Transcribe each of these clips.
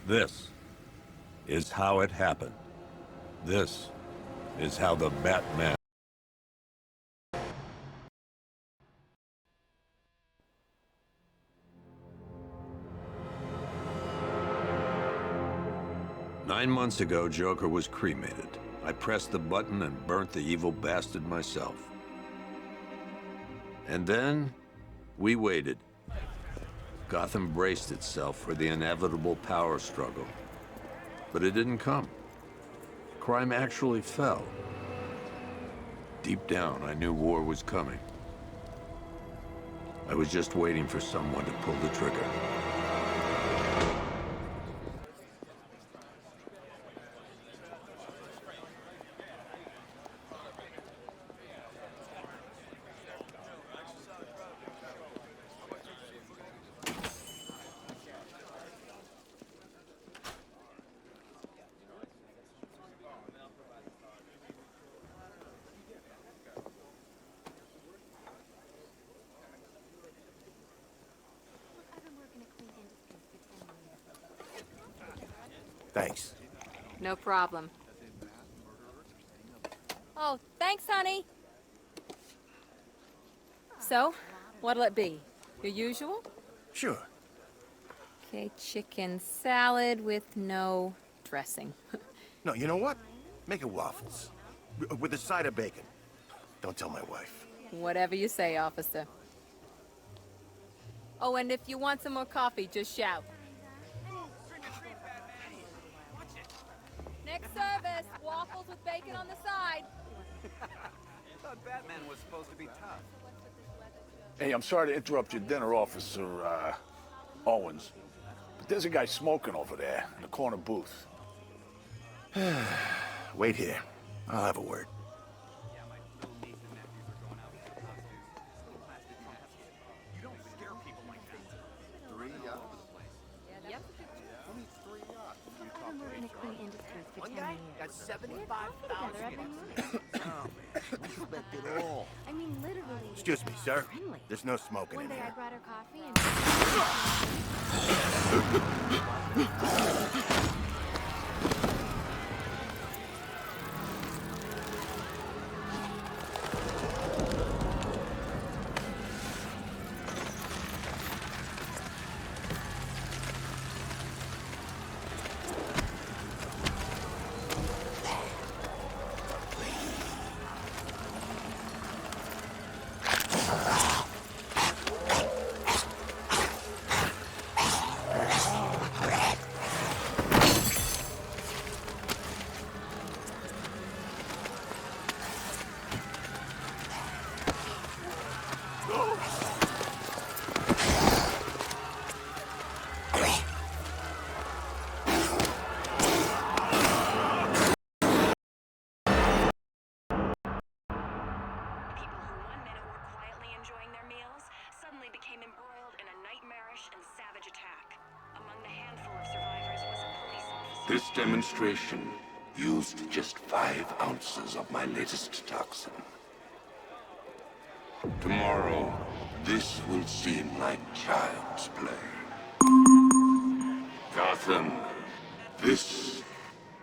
This is how it happened. This is how the Batman... Nine months ago, Joker was cremated. I pressed the button and burnt the evil bastard myself. And then, we waited. Gotham braced itself for the inevitable power struggle. But it didn't come. Crime actually fell. Deep down, I knew war was coming. I was just waiting for someone to pull the trigger. Thanks. No problem. Oh, thanks, honey. So, what'll it be? Your usual? Sure. Okay, chicken salad with no dressing. No, you know what? Make it waffles. With a side of bacon. Don't tell my wife. Whatever you say, officer. Oh, and if you want some more coffee, just shout. Next service, waffles with bacon on the side. I thought Batman was supposed to be tough. Hey, I'm sorry to interrupt your dinner, Officer, Owens. But there's a guy smoking over there in the corner booth. Wait here. I'll have a word. You don't scare people like that. 3 all over the place. Yep. Only 3 up. You talk I've been working at Queen Industries for 10 years. got Together every morning. Respect it all. I mean, literally. Excuse me, sir. Friendly. There's no smoking One in day I here. brought her coffee and... This demonstration used just 5 ounces of my latest toxin. Tomorrow, this will seem like child's play. Gotham, this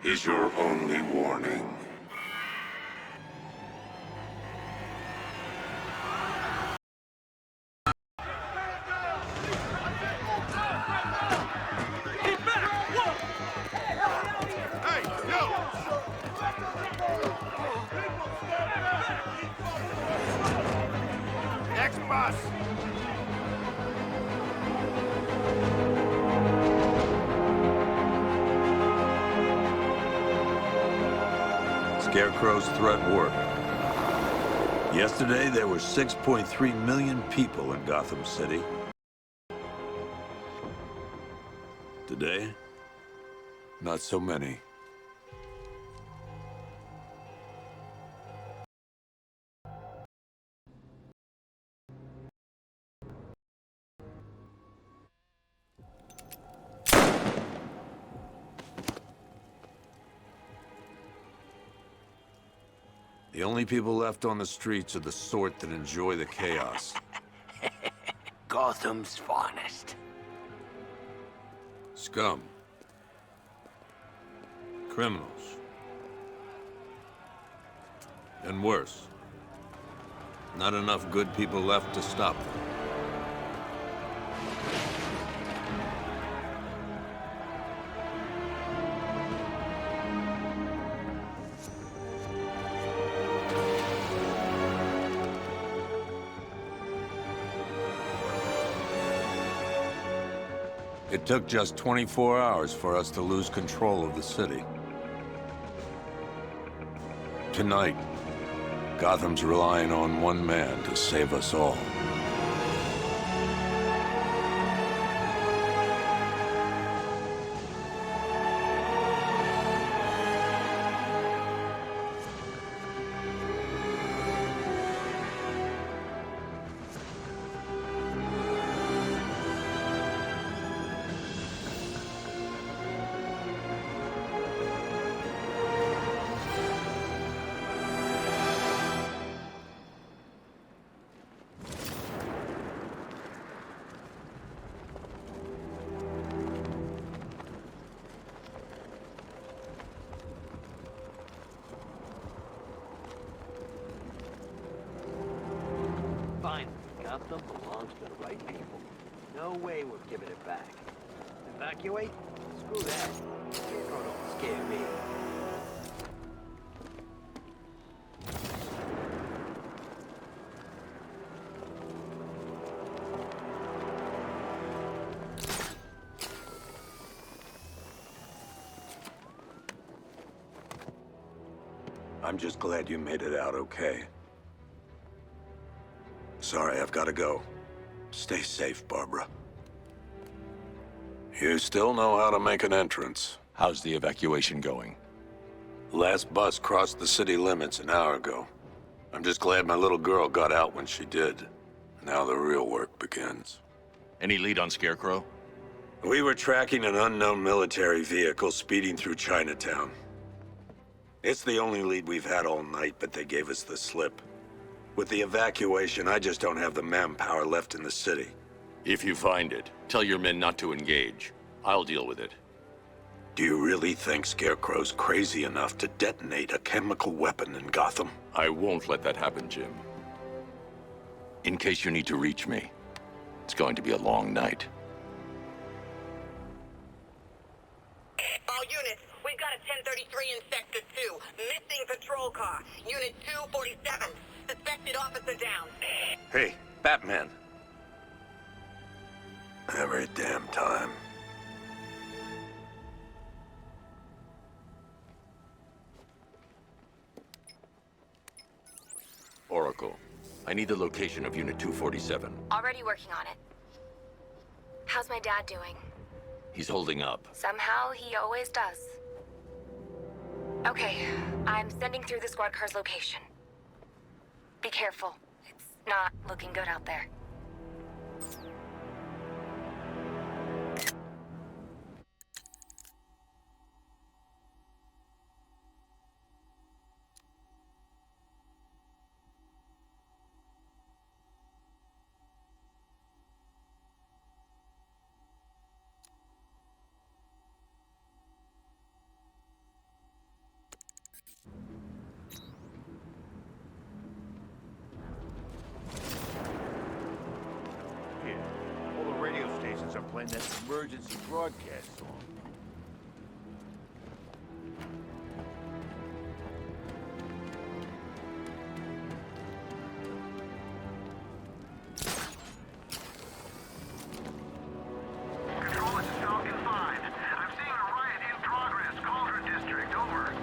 is your only warning. Scarecrow's threat worked. Yesterday, there were 6.3 million people in Gotham City. Today, not so many. The only people left on the streets are the sort that enjoy the chaos. Gotham's finest. Scum. Criminals. And worse. Not enough good people left to stop them. It took just 24 hours for us to lose control of the city. Tonight, Gotham's relying on one man to save us all. Fine. Gotham belongs to the right people. No way we're giving it back. Evacuate? Screw that. Scarecrow don't scare me. I'm just glad you made it out okay. Sorry, I've got to go. Stay safe, Barbara. You still know how to make an entrance. How's the evacuation going? Last bus crossed the city limits an hour ago. I'm just glad my little girl got out when she did. Now the real work begins. Any lead on Scarecrow? We were tracking an unknown military vehicle speeding through Chinatown. It's the only lead we've had all night, but they gave us the slip. With the evacuation, I just don't have the manpower left in the city. If you find it, tell your men not to engage. I'll deal with it. Do you really think Scarecrow's crazy enough to detonate a chemical weapon in Gotham? I won't let that happen, Jim. In case you need to reach me, it's going to be a long night. All units, we've got a 1033 in Sector 2. Missing patrol car. Unit 247. Suspected officer down. Hey, Batman. Every damn time. Oracle, I need the location of Unit 247. Already working on it. How's my dad doing? He's holding up. Somehow he always does. Okay, I'm sending through the squad car's location. Be careful. It's not looking good out there. All the radio stations are playing that emergency broadcast song. Control, this is Falcon 5. I'm seeing a riot in progress. Cauldron District, over.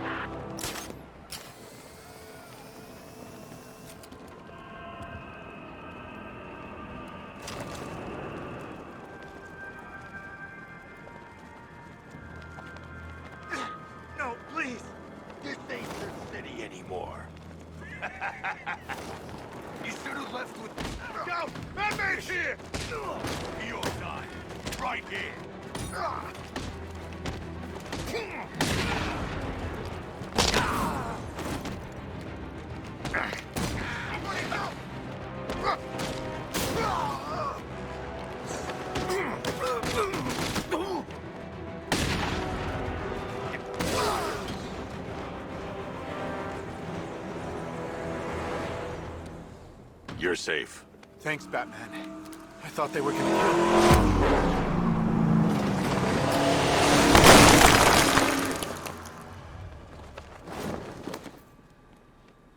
You're safe. Thanks, Batman. I thought they were gonna kill me.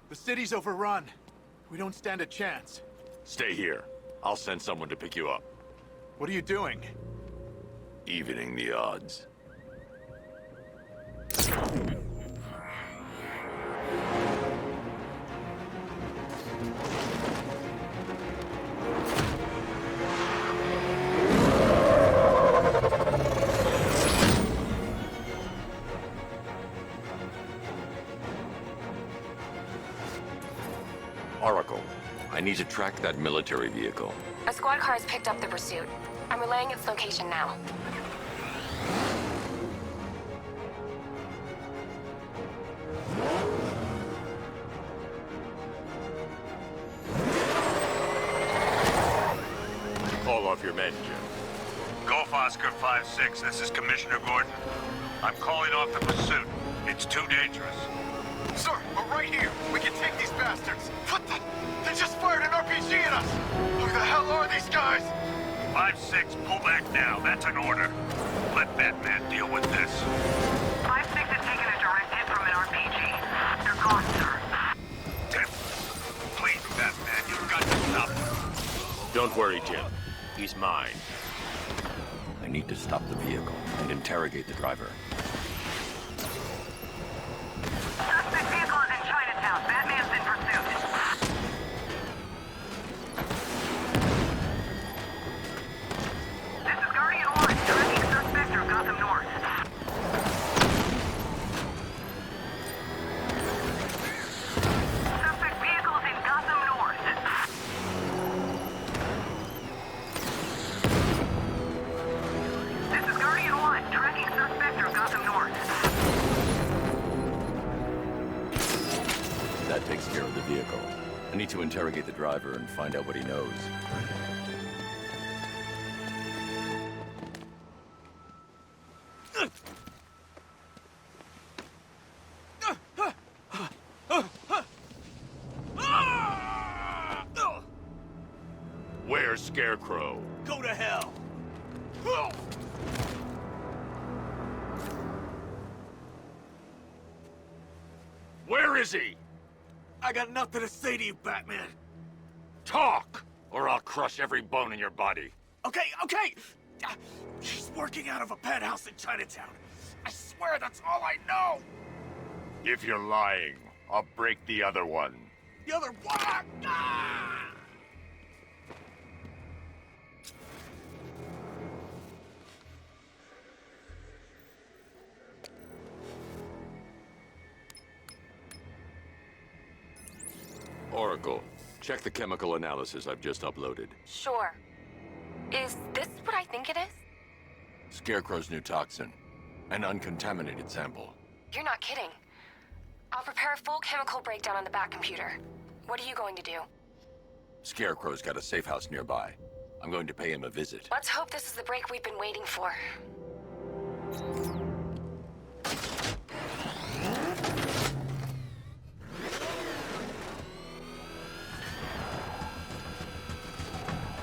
The city's overrun. We don't stand a chance. Stay here. I'll send someone to pick you up. What are you doing? Evening the odds. Oracle, I need to track that military vehicle. A squad car has picked up the pursuit. I'm relaying its location now. Call off your men, Jim. Golf Oscar 5-6, this is Commissioner Gordon. I'm calling off the pursuit. It's too dangerous. Sir, we're right here. We can take these bastards. What the? They just fired an RPG at us. Who the hell are these guys? 5-6, pull back now. That's an order. Let Batman deal with this. 5-6 has taken a direct hit from an RPG. They're gone, sir. Tim, please, Batman, you've got to stop him. Don't worry, Jim. He's mine. I need to stop the vehicle and interrogate the driver. Suspect vehicle is in Chinatown. Batman's in pursuit. This is Guardian 1, tracking suspect through Gotham North. Suspect vehicle is in Gotham North. This is Guardian 1, tracking suspect through Gotham North. That takes care of the vehicle. I need to interrogate the driver and find out what he knows. Where's Scarecrow? Go to hell. Where is he? I got nothing to say to you, Batman. Talk, or I'll crush every bone in your body. Okay. He's working out of a penthouse in Chinatown. I swear that's all I know. If you're lying, I'll break the other one. The other one. Ah! Oracle, check the chemical analysis I've just uploaded. Sure. Is this what I think it is? Scarecrow's new toxin. An uncontaminated sample. You're not kidding. I'll prepare a full chemical breakdown on the back computer. What are you going to do? Scarecrow's got a safe house nearby. I'm going to pay him a visit. Let's hope this is the break we've been waiting for.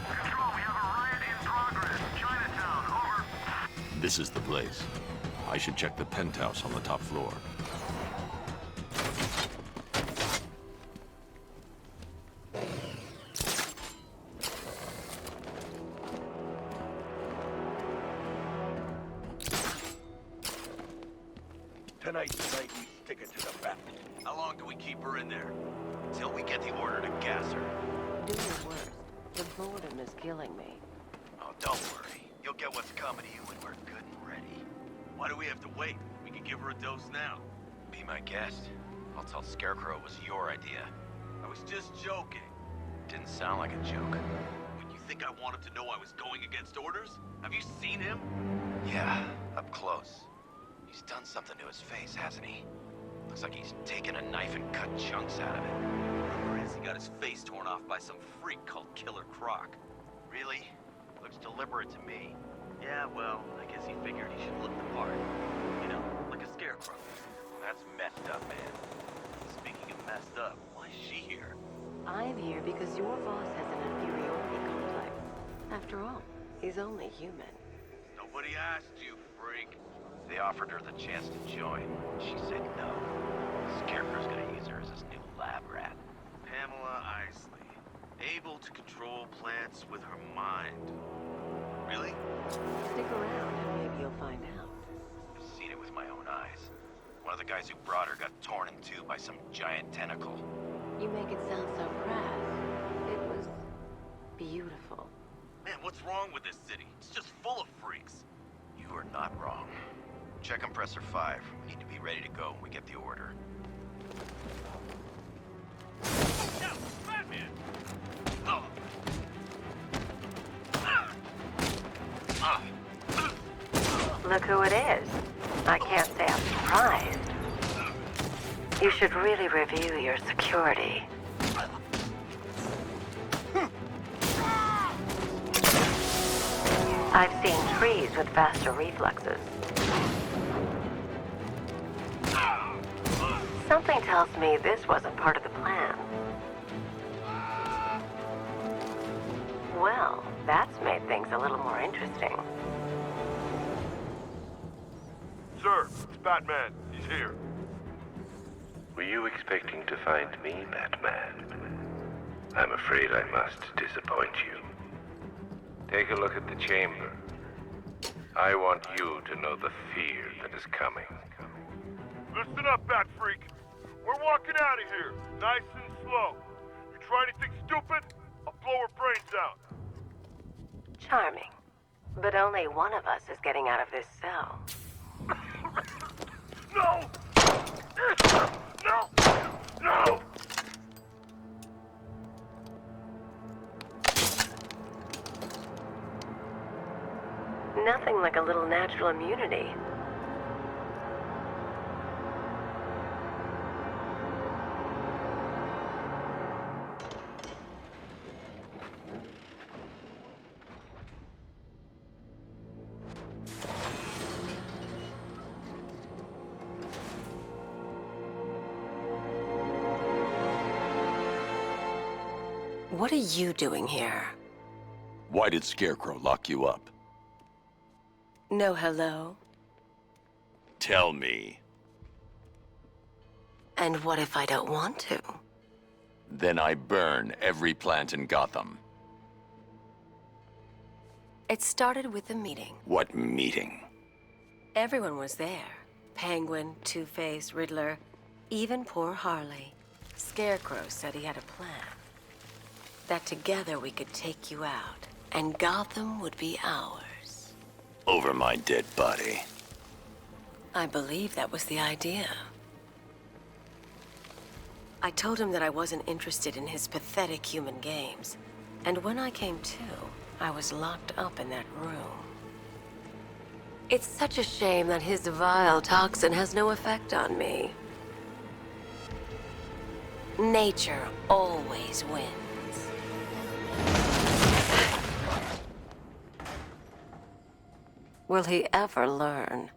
Control, we have a riot in progress. Chinatown, over. This is the place. I should check the penthouse on the top floor. Tonight's the night we stick it to the bat. How long do we keep her in there? Until we get the order to gas her. Do your worst. The boredom is killing me. Oh, don't worry. You'll get what's coming to you when we're good and ready. Why do we have to wait? We can give her a dose now. Be my guest. I'll tell Scarecrow it was your idea. I was just joking. Didn't sound like a joke. What, you think I wanted to know I was going against orders? Have you seen him? Yeah, up close. He's done something to his face, hasn't he? Looks like he's taken a knife and cut chunks out of it. Rumor is he got his face torn off by some freak called Killer Croc. Really? Looks deliberate to me. Yeah, well, I guess he figured he should look the part. You know, like a scarecrow. That's messed up, man. Speaking of messed up, why is she here? I'm here because your boss has an inferiority complex. After all, he's only human. Nobody asked you, freak. They offered her the chance to join. She said no. Scarecrow's gonna use her as his new lab rat. Pamela Isley. Able to control plants with her mind. Really? Stick around and maybe you'll find out. I've seen it with my own eyes. One of the guys who brought her got torn in two by some giant tentacle. You make it sound so crass. It was beautiful. Man, what's wrong with this city? It's just full of freaks. You are not wrong. Check compressor 5. We need to be ready to go when we get the order. No, Batman! Oh. Look who it is. I can't say I'm surprised. You should really review your security. I've seen trees with faster reflexes. Something tells me this wasn't part of the plan. Well, that's made things a little more interesting. Sir, it's Batman. He's here. Were you expecting to find me, Batman? I'm afraid I must disappoint you. Take a look at the chamber. I want you to know the fear that is coming. Listen up, Bat Freak. We're walking out of here, nice and slow. You try anything stupid, I'll blow her brains out. Charming. But only one of us is getting out of this cell. No! No! No! Nothing like a little natural immunity. What are you doing here? Why did Scarecrow lock you up? No hello? Tell me. And what if I don't want to? Then I burn every plant in Gotham. It started with a meeting. What meeting? Everyone was there. Penguin, Two-Face, Riddler, even poor Harley. Scarecrow said he had a plan. That together we could take you out, and Gotham would be ours. Over my dead body. I believe that was the idea. I told him that I wasn't interested in his pathetic human games, and when I came to, I was locked up in that room. It's such a shame that his vile toxin has no effect on me. Nature always wins. Will he ever learn?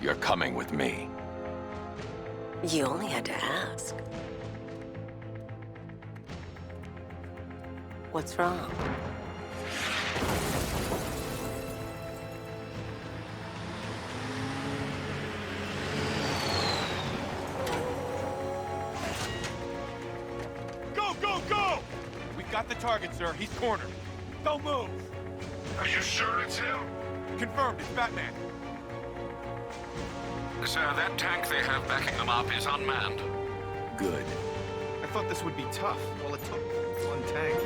You're coming with me. You only had to ask. What's wrong? Go! We got the target, sir. He's cornered. Don't move! Are you sure it's him? Confirmed, it's Batman. Sir, that tank they have backing them up is unmanned. Good. I thought this would be tough. All it took was one tank.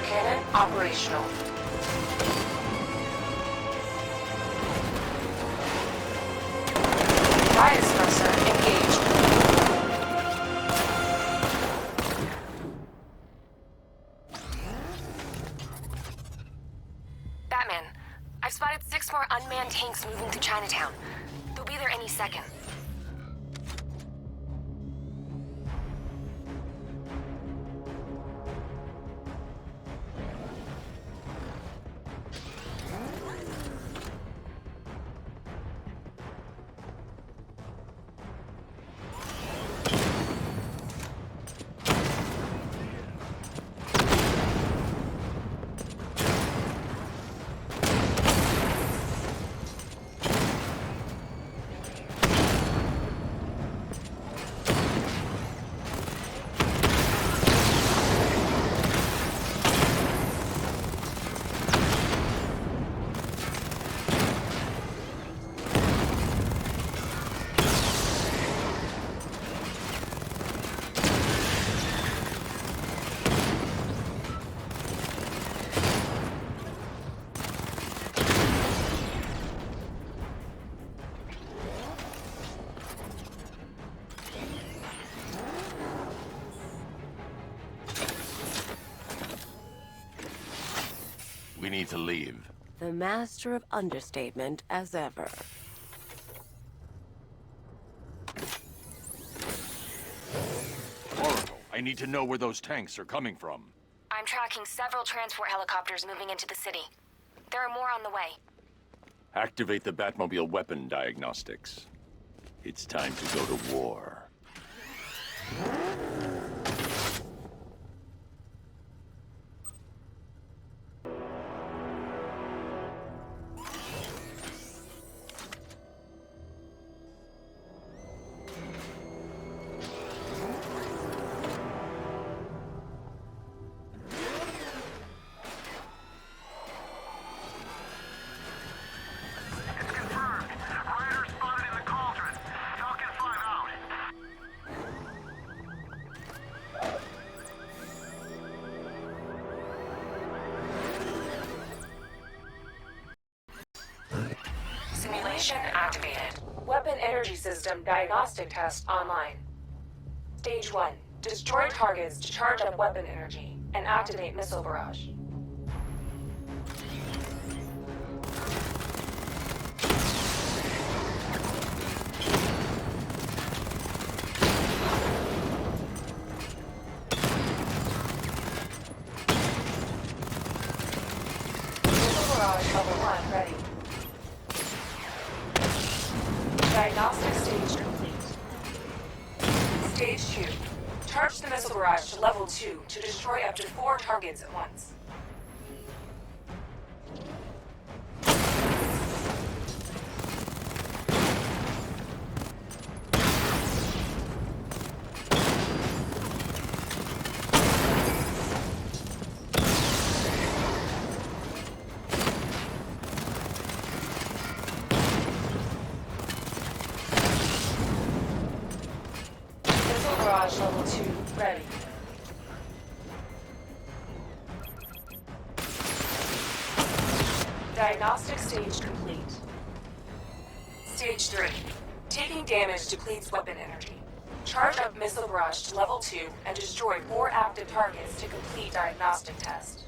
Cannon operational. Fire suppressor engaged. unmanned tanks moving through Chinatown. They'll be there any second. We need to leave. The master of understatement as ever. Oracle, I need to know where those tanks are coming from. I'm tracking several transport helicopters moving into the city. There are more on the way. Activate the Batmobile weapon diagnostics. It's time to go to war. Simulation activated. Weapon energy system diagnostic test online. Stage 1. Destroy targets to charge up weapon energy and activate missile barrage. Missile barrage level 1 ready. Diagnostic stage complete. Stage 2. Charge the missile barrage to level 2 to destroy up to 4 targets at once. Barrage level 2 ready. Diagnostic stage complete. Stage 3. Taking damage depletes weapon energy. Charge up missile barrage to level 2 and destroy 4 active targets to complete diagnostic test.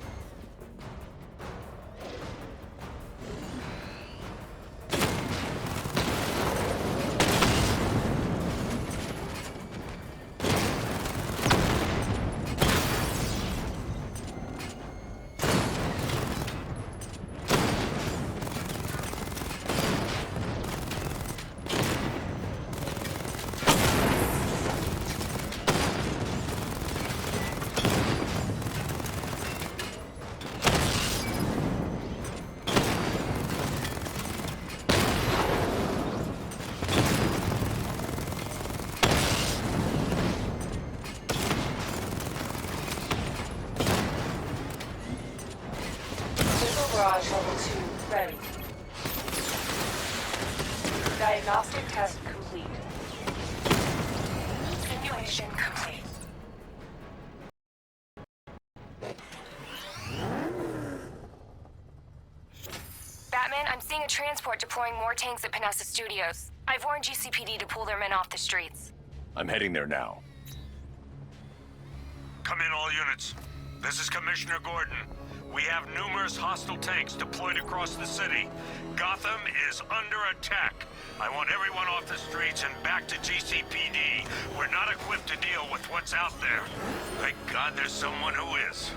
Barrage level 2 ready. Diagnostic test complete. Simulation complete. Batman, I'm seeing a transport deploying more tanks at Panessa Studios. I've warned GCPD to pull their men off the streets. I'm heading there now. Come in, all units. This is Commissioner Gordon. We have numerous hostile tanks deployed across the city. Gotham is under attack. I want everyone off the streets and back to GCPD. We're not equipped to deal with what's out there. Thank God there's someone who is.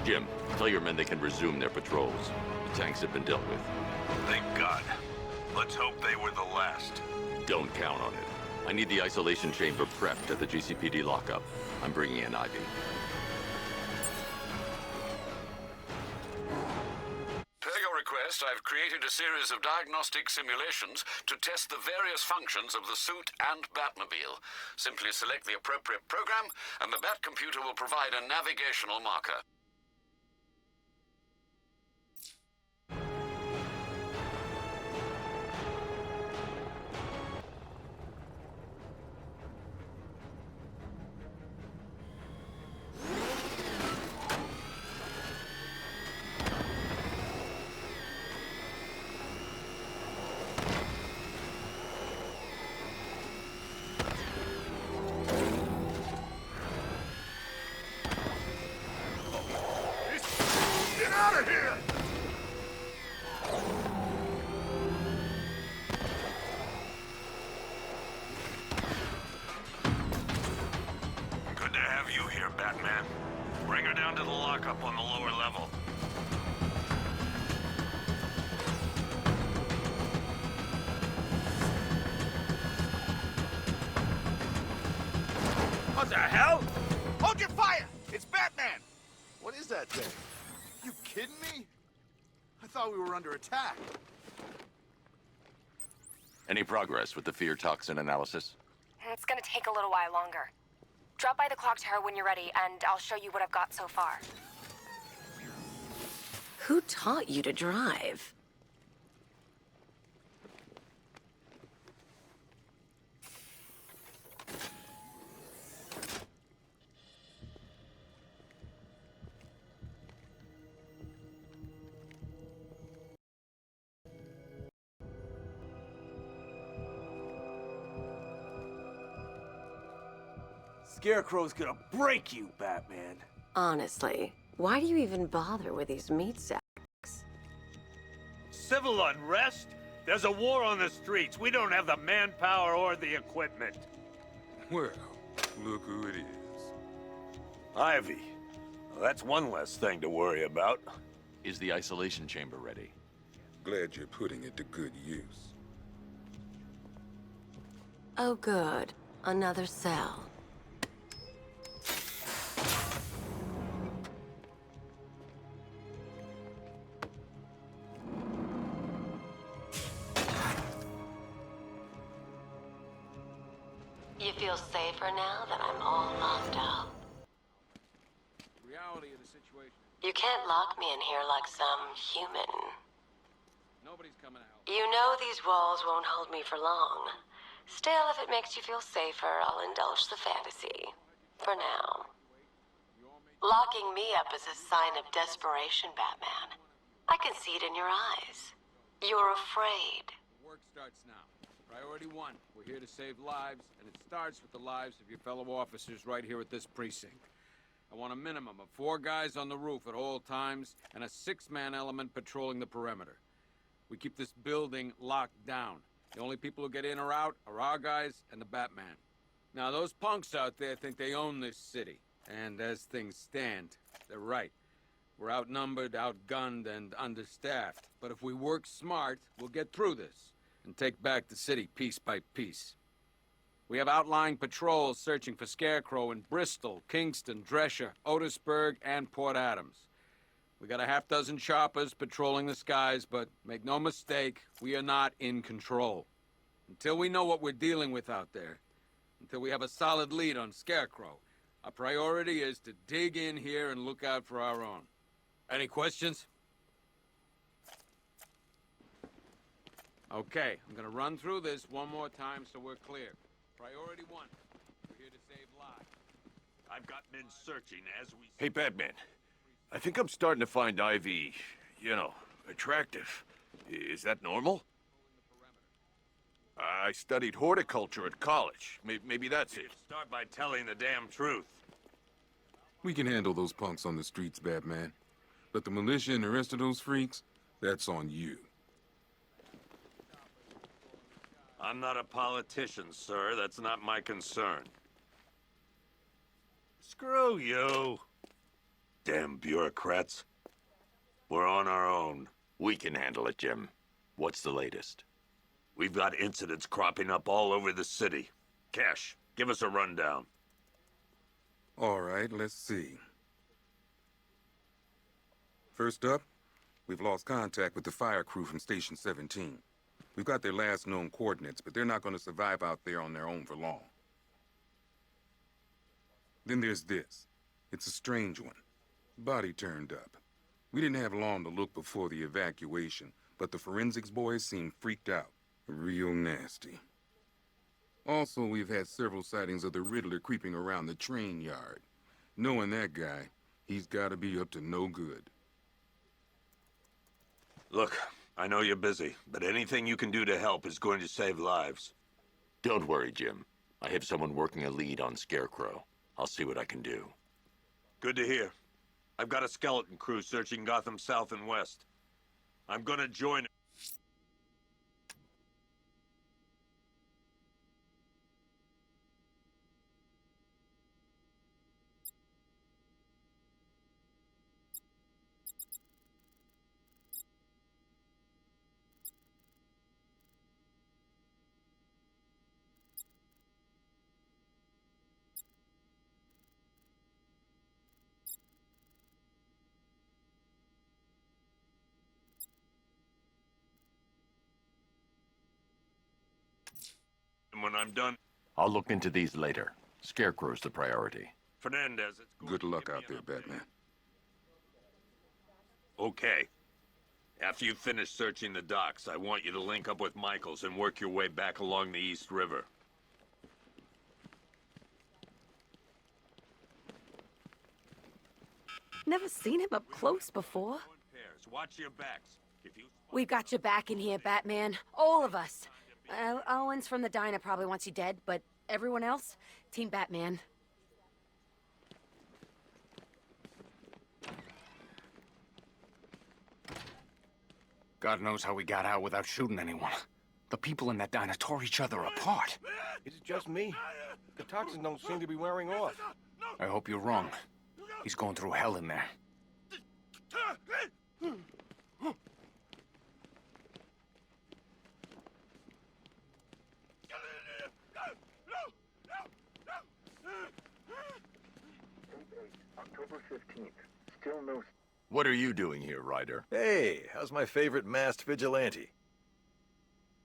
Jim, tell your men they can resume their patrols. The tanks have been dealt with. Thank God. Let's hope they were the last. Don't count on it. I need the isolation chamber prepped at the GCPD lockup. I'm bringing in Ivy. Per your request, I've created a series of diagnostic simulations to test the various functions of the suit and Batmobile. Simply select the appropriate program, and the Bat computer will provide a navigational marker. Batman. Bring her down to the lockup on the lower level. What the hell? Hold your fire! It's Batman! What is that thing? You kidding me? I thought we were under attack. Any progress with the fear toxin analysis? It's gonna take a little while longer. Drop by the clock tower when you're ready, and I'll show you what I've got so far. Who taught you to drive? Scarecrow's gonna break you, Batman. Honestly, why do you even bother with these meat sacks? Civil unrest? There's a war on the streets. We don't have the manpower or the equipment. Well, look who it is. Ivy. Well, that's one less thing to worry about. Is the isolation chamber ready? Glad you're putting it to good use. Oh, good. Another cell. You feel safer now that I'm all locked up? Reality of the situation. You can't lock me in here like some human. Nobody's coming out. You know these walls won't hold me for long. Still, if it makes you feel safer, I'll indulge the fantasy. For now. Locking me up is a sign of desperation, Batman. I can see it in your eyes. You're afraid. Work starts now. Priority 1. We're here to save lives, and it starts with the lives of your fellow officers right here at this precinct. I want a minimum of 4 guys on the roof at all times and a 6-man element patrolling the perimeter. We keep this building locked down. The only people who get in or out are our guys and the Batman. Now, those punks out there think they own this city. And as things stand, they're right. We're outnumbered, outgunned, and understaffed. But if we work smart, we'll get through this and take back the city piece by piece. We have outlying patrols searching for Scarecrow in Bristol, Kingston, Drescher, Otisburg, and Port Adams. We got a half-dozen choppers patrolling the skies, but make no mistake, we are not in control. Until we know what we're dealing with out there, until we have a solid lead on Scarecrow, our priority is to dig in here and look out for our own. Any questions? Okay, I'm gonna run through this one more time so we're clear. Priority 1, we're here to save lives. I've got men searching as we... Hey, Batman. I think I'm starting to find Ivy, you know, attractive. Is that normal? I studied horticulture at college. Maybe that's it. Start by telling the damn truth. We can handle those punks on the streets, Batman. But the militia and the rest of those freaks, that's on you. I'm not a politician, sir. That's not my concern. Screw you. Damn bureaucrats. We're on our own. We can handle it, Jim. What's the latest? We've got incidents cropping up all over the city. Cash, give us a rundown. All right, let's see. First up, we've lost contact with the fire crew from Station 17. We've got their last known coordinates, but they're not going to survive out there on their own for long. Then there's this. It's a strange one. Body turned up. We didn't have long to look before the evacuation, but the forensics boys seemed freaked out. Real nasty. Also, we've had several sightings of the Riddler creeping around the train yard. Knowing that guy, he's got to be up to no good. Look, I know you're busy, but anything you can do to help is going to save lives. Don't worry, Jim. I have someone working a lead on Scarecrow. I'll see what I can do. Good to hear. I've got a skeleton crew searching Gotham South and West. I'm gonna join... When I'm done... I'll look into these later. Scarecrow's the priority. Fernandez, it's good luck out there, Batman. Okay. After you finish searching the docks, I want you to link up with Michaels and work your way back along the East River. Never seen him up close before. Watch your backs. We've got your back in here, Batman. All of us. Owens from the diner probably wants you dead, but everyone else, Team Batman. God knows how we got out without shooting anyone. The people in that diner tore each other apart. Is it just me? The toxins don't seem to be wearing off. I hope you're wrong. He's going through hell in there. October 15th. Still no... What are you doing here, Ryder? Hey, how's my favorite masked vigilante?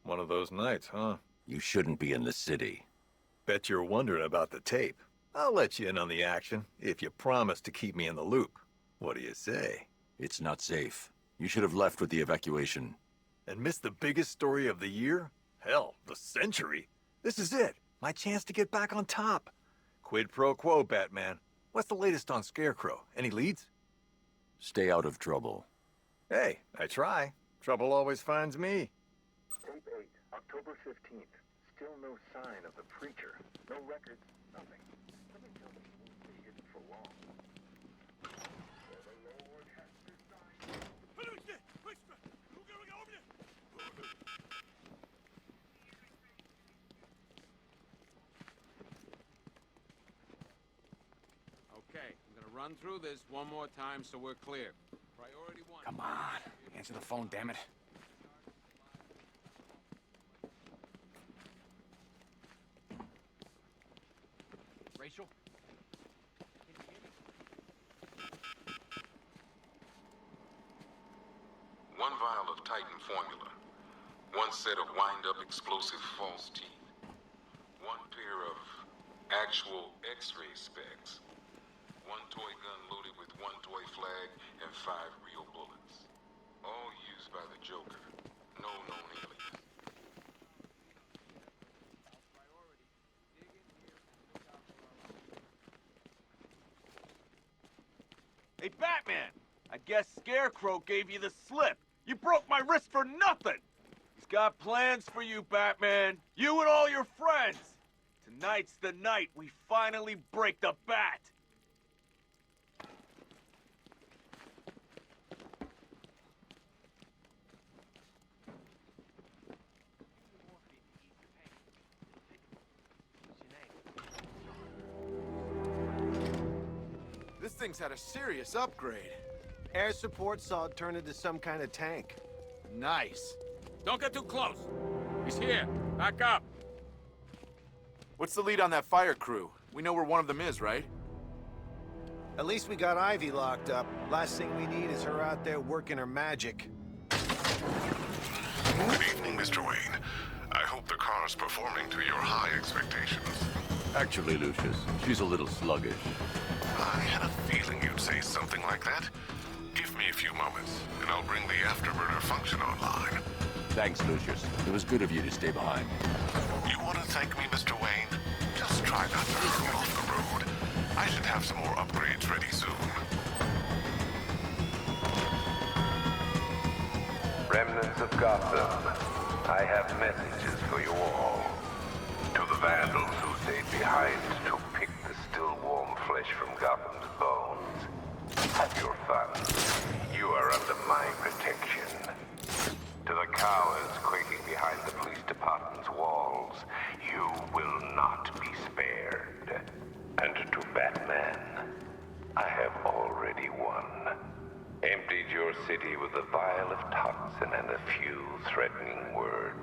One of those nights, huh? You shouldn't be in the city. Bet you're wondering about the tape. I'll let you in on the action if you promise to keep me in the loop. What do you say? It's not safe. You should have left with the evacuation. And missed the biggest story of the year? Hell, the century. This is it. My chance to get back on top. Quid pro quo, Batman. What's the latest on Scarecrow? Any leads? Stay out of trouble. Hey, I try. Trouble always finds me. Tape 8, October 15th. Still no sign of the preacher. No records, nothing. Let me tell you, he won't stay hidden for long. Okay, I'm gonna run through this one more time so we're clear. Priority 1. Come on. Answer the phone, damn it. Rachel? One vial of Titan formula. One set of wind-up explosive false teeth. One pair of actual X-ray specs. One toy gun loaded with one toy flag and 5 real bullets. All used by the Joker. No known aliens. Hey, Batman! I guess Scarecrow gave you the slip. You broke my wrist for nothing! He's got plans for you, Batman. You and all your friends. Tonight's the night we finally break the bat. This thing's had a serious upgrade. Air support saw it turn into some kind of tank. Nice. Don't get too close. He's here. Back up. What's the lead on that fire crew? We know where one of them is, right? At least we got Ivy locked up. Last thing we need is her out there working her magic. Good evening, Mr. Wayne. I hope the car's performing to your high expectations. Actually, Lucius, she's a little sluggish. I had a feeling you'd say something like that. Give me a few moments, and I'll bring the afterburner function online. Thanks, Lucius. It was good of you to stay behind. You want to thank me, Mr. Wayne? Just try not to hurl off the road. I should have some more upgrades ready soon. Remnants of Gotham, I have messages for you all. To the vandals who stayed behind to pick the still warm flesh from Gotham's bones. Have your fun. You are under my protection. To the cowards quaking behind the police department's walls, you will not be spared. And to Batman, I have already won. Emptied your city with a vial of toxin and a few threatening words.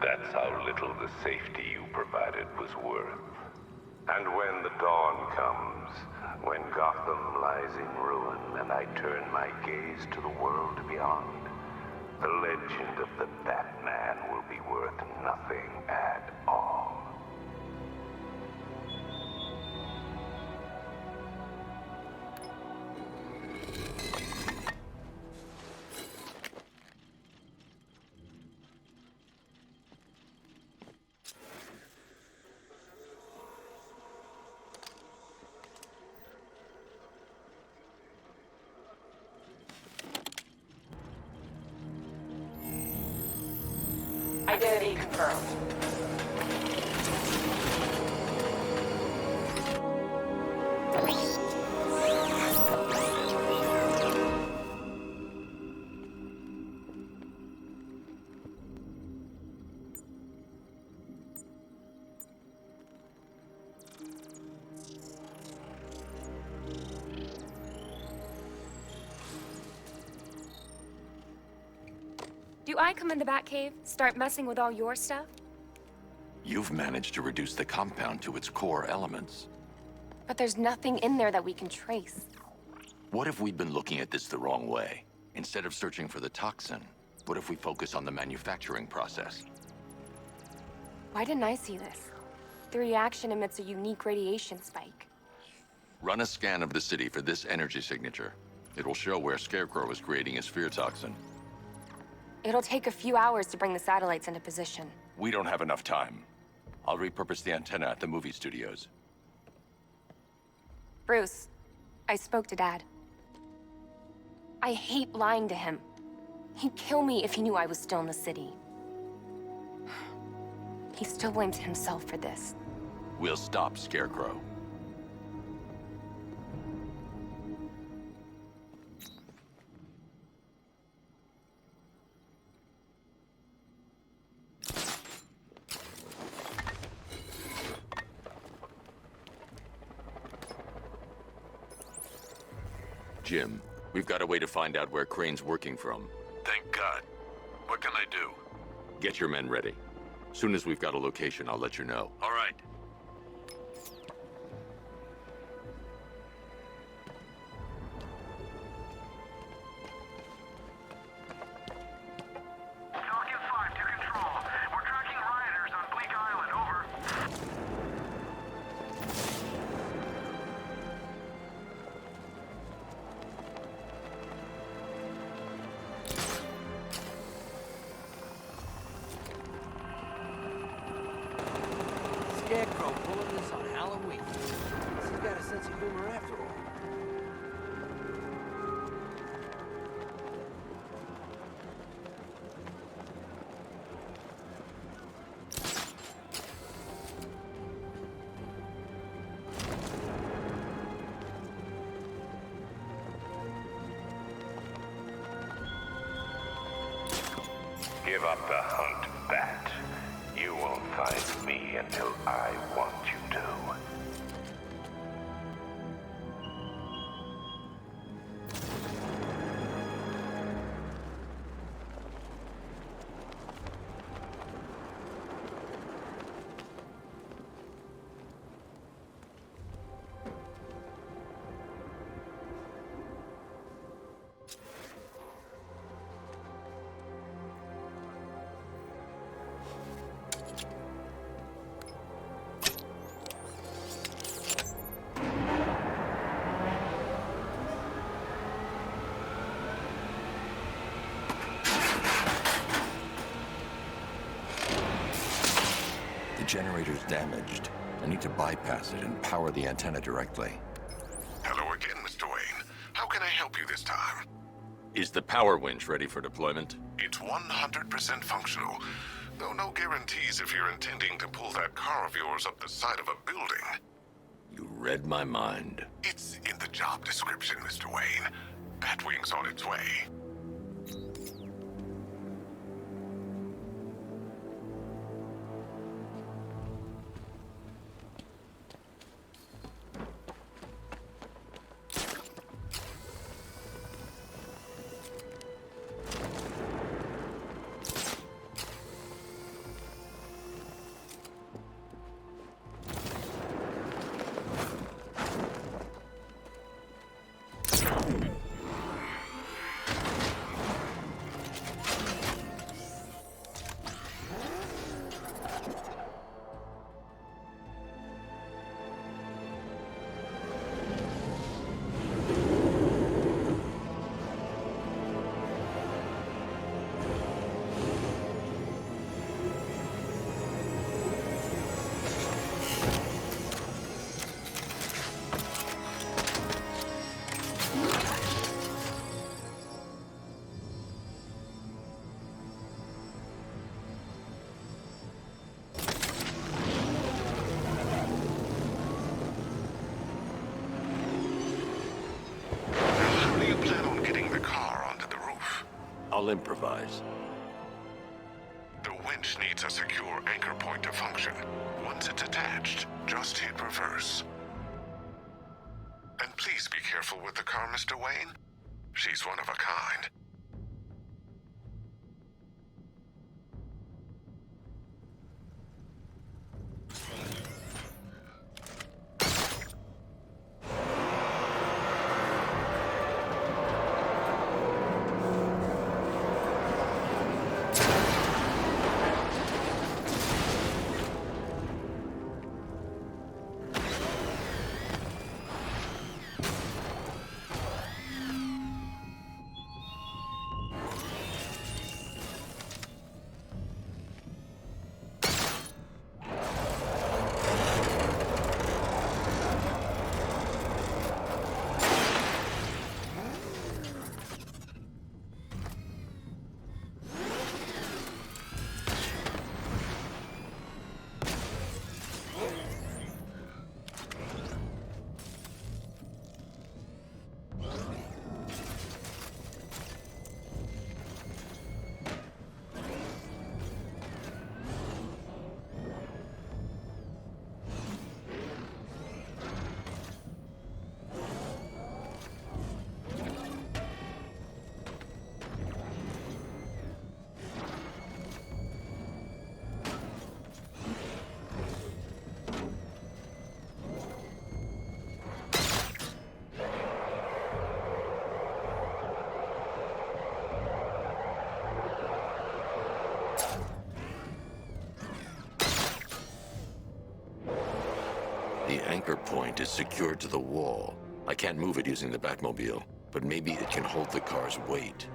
That's how little the safety you provided was worth. And when the dawn comes, when Gotham lies in ruin and I turn my gaze to the world beyond, the legend of the Batman will be worth nothing at all. Identity confirmed. Do I come in the Batcave, start messing with all your stuff? You've managed to reduce the compound to its core elements. But there's nothing in there that we can trace. What if we'd been looking at this the wrong way? Instead of searching for the toxin, what if we focus on the manufacturing process? Why didn't I see this? The reaction emits a unique radiation spike. Run a scan of the city for this energy signature. It will show where Scarecrow is creating his fear toxin. It'll take a few hours to bring the satellites into position. We don't have enough time. I'll repurpose the antenna at the movie studios. Bruce, I spoke to Dad. I hate lying to him. He'd kill me if he knew I was still in the city. He still blames himself for this. We'll stop Scarecrow. Jim, we've got a way to find out where Crane's working from. Thank God. What can I do? Get your men ready. Soon as we've got a location, I'll let you know. All right. Scarecrow pulling this on Halloween. He's got a sense of humor after all. Give up the hunt, Bat. You won't find me until I want you to. The generator's damaged. I need to bypass it and power the antenna directly. Hello again, Mr. Wayne. How can I help you this time? Is the power winch ready for deployment? It's 100% functional, though no guarantees if you're intending to pull that car of yours up the side of a building. You read my mind. It's in the job description, Mr. Wayne. Batwing's on its way. I'll improvise. The winch needs a secure anchor point to function. Once it's attached, just hit reverse. And please be careful with the car, Mr. Wayne. She's one of a kind. The anchor point is secured to the wall. I can't move it using the Batmobile, but maybe it can hold the car's weight.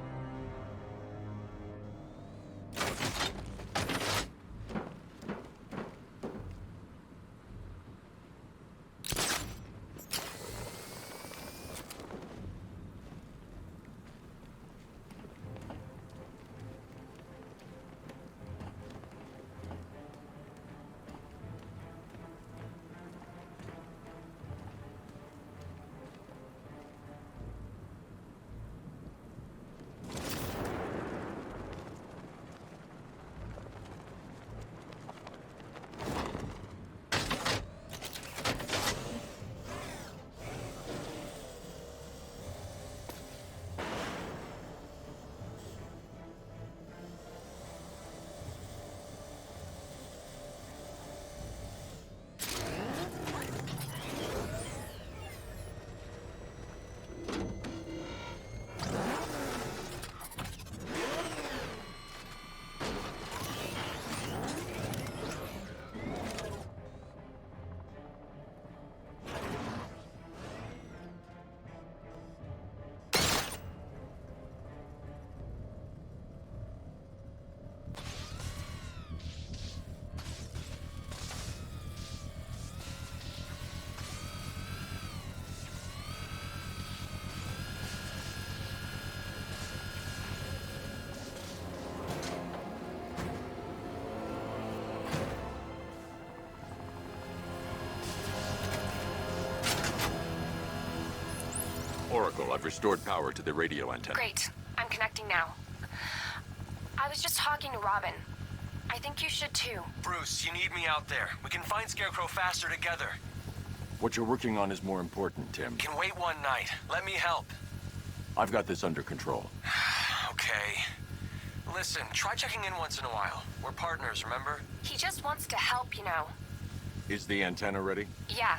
Oracle, I've restored power to the radio antenna. Great. I'm connecting now. I was just talking to Robin. I think you should too. Bruce, you need me out there. We can find Scarecrow faster together. What you're working on is more important, Tim. Can wait one night. Let me help. I've got this under control. Okay. Listen, try checking in once in a while. We're partners, remember? He just wants to help, you know. Is the antenna ready? Yeah,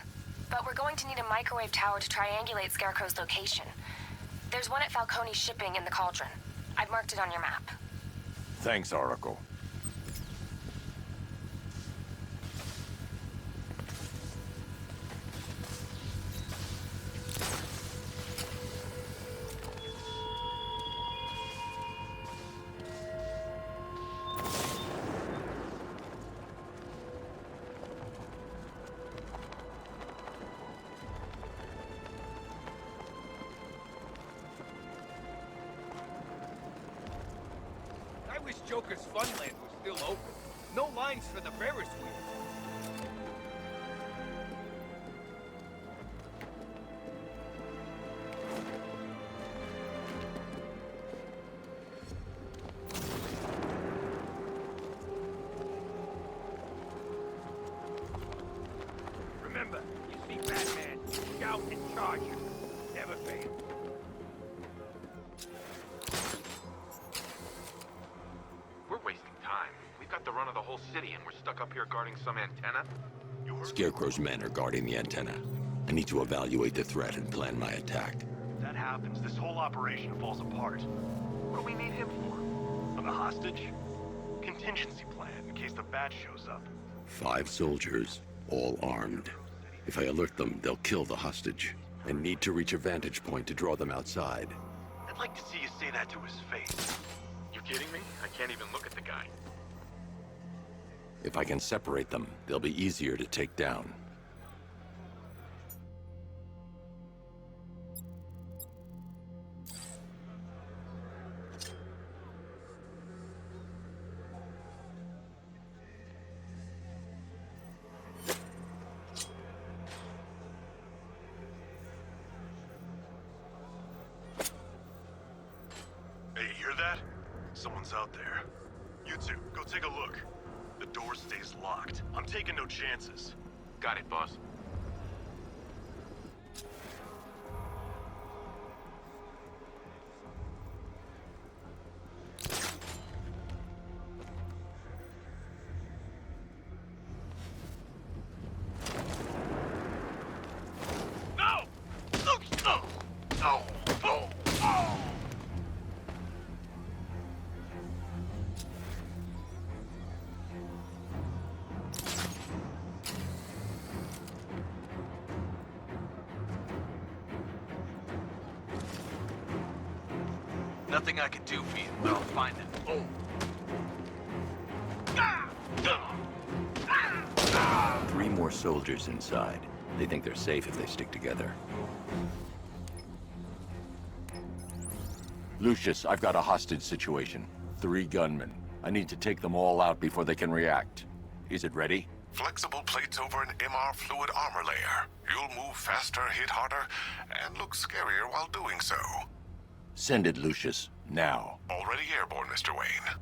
but we're going to need a microwave tower to triangulate Scarecrow's location. There's one at Falcone's shipping in the Cauldron. I've marked it on your map. Thanks, Oracle. I wish Joker's Funland was still open. No lines for the Ferris wheel. Remember, you see Batman, shout and charge him. Never fail. We're wasting time. We've got the run of the whole city and we're stuck up here guarding some antenna. Scarecrow's men are guarding the antenna. I need to evaluate the threat and plan my attack. If that happens, this whole operation falls apart. What do we need him for? On the hostage? Contingency plan in case the bat shows up. 5 soldiers, all armed. If I alert them, they'll kill the hostage. I need to reach a vantage point to draw them outside. I'd like to see you say that to his face. You kidding me? I can't even look at the guy. If I can separate them, they'll be easier to take down. Hey, you hear that? Someone's out there. You two, go take a look. The door stays locked. I'm taking no chances. Got it, boss. No! No! No! No! Oh! Oh! Nothing I can do for you, but I'll find it. Three more soldiers inside. They think they're safe if they stick together. Lucius, I've got a hostage situation. 3 gunmen. I need to take them all out before they can react. Is it ready? Flexible plates over an MR fluid armor layer. You'll move faster, hit harder, and look scarier while doing so. Send it, Lucius. Now. Already airborne, Mr. Wayne.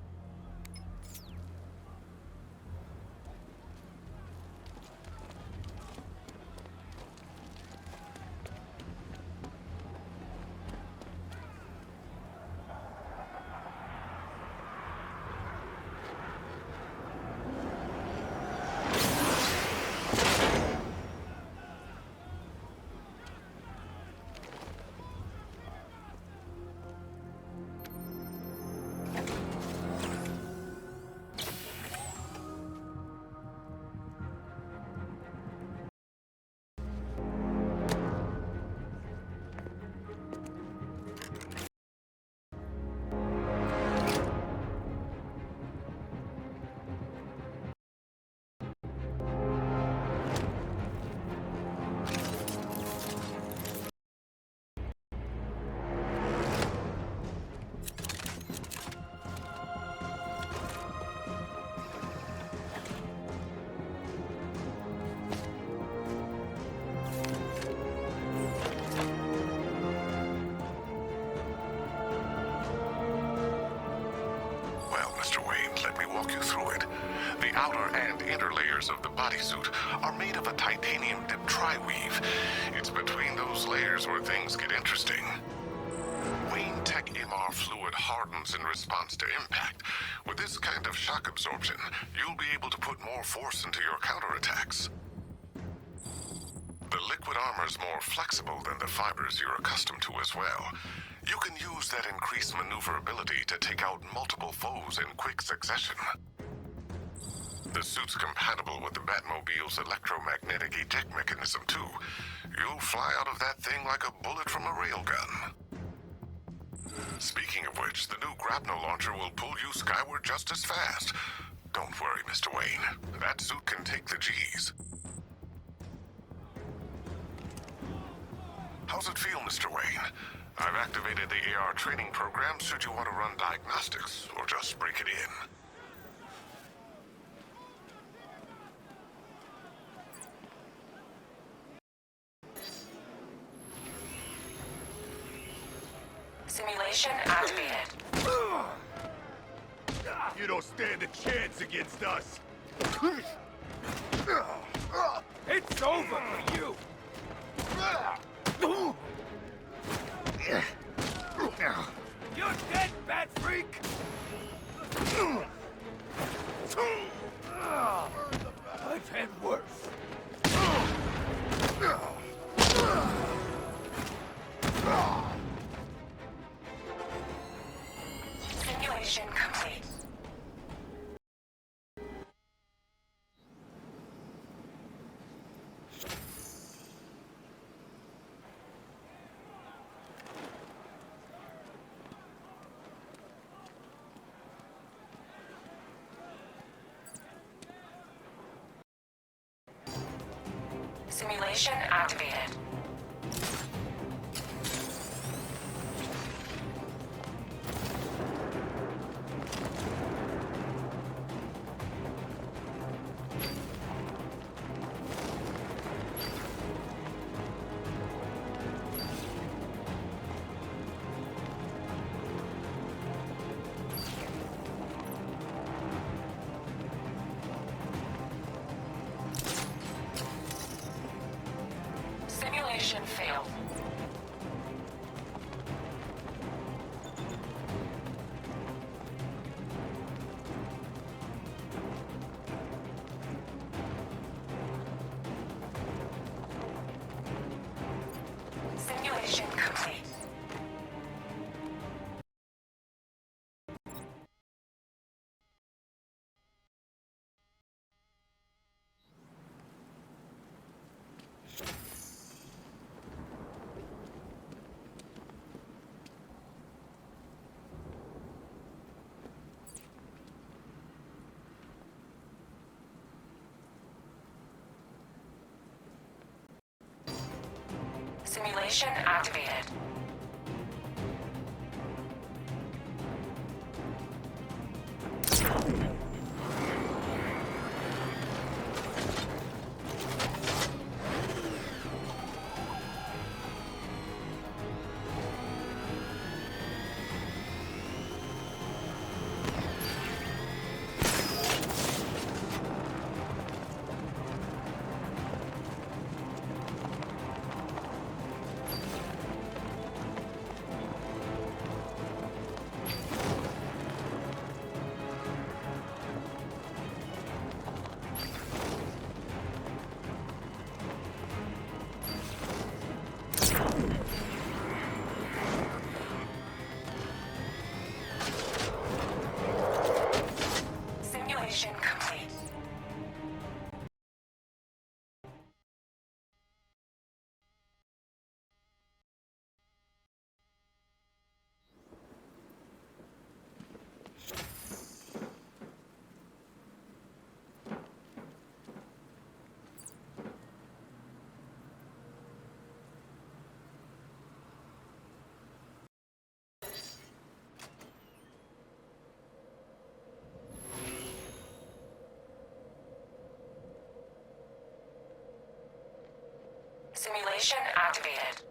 Of the bodysuit are made of a titanium-dipped tri-weave. It's between those layers where things get interesting. Wayne Tech MR fluid hardens in response to impact. With this kind of shock absorption, you'll be able to put more force into your counterattacks. The liquid armor's more flexible than the fibers you're accustomed to as well. You can use that increased maneuverability to take out multiple foes in quick succession. The suit's compatible with the Batmobile's electromagnetic eject mechanism, too. You'll fly out of that thing like a bullet from a railgun. Speaking of which, the new grapnel launcher will pull you skyward just as fast. Don't worry, Mr. Wayne. That suit can take the G's. How's it feel, Mr. Wayne? I've activated the AR training program should you want to run diagnostics, or just break it in. Simulation activated. You don't stand a chance against us. It's over for you. You're dead, bat freak. I've had worse. Simulation complete. Simulation activated. Simulation activated. Simulation complete. Simulation activated.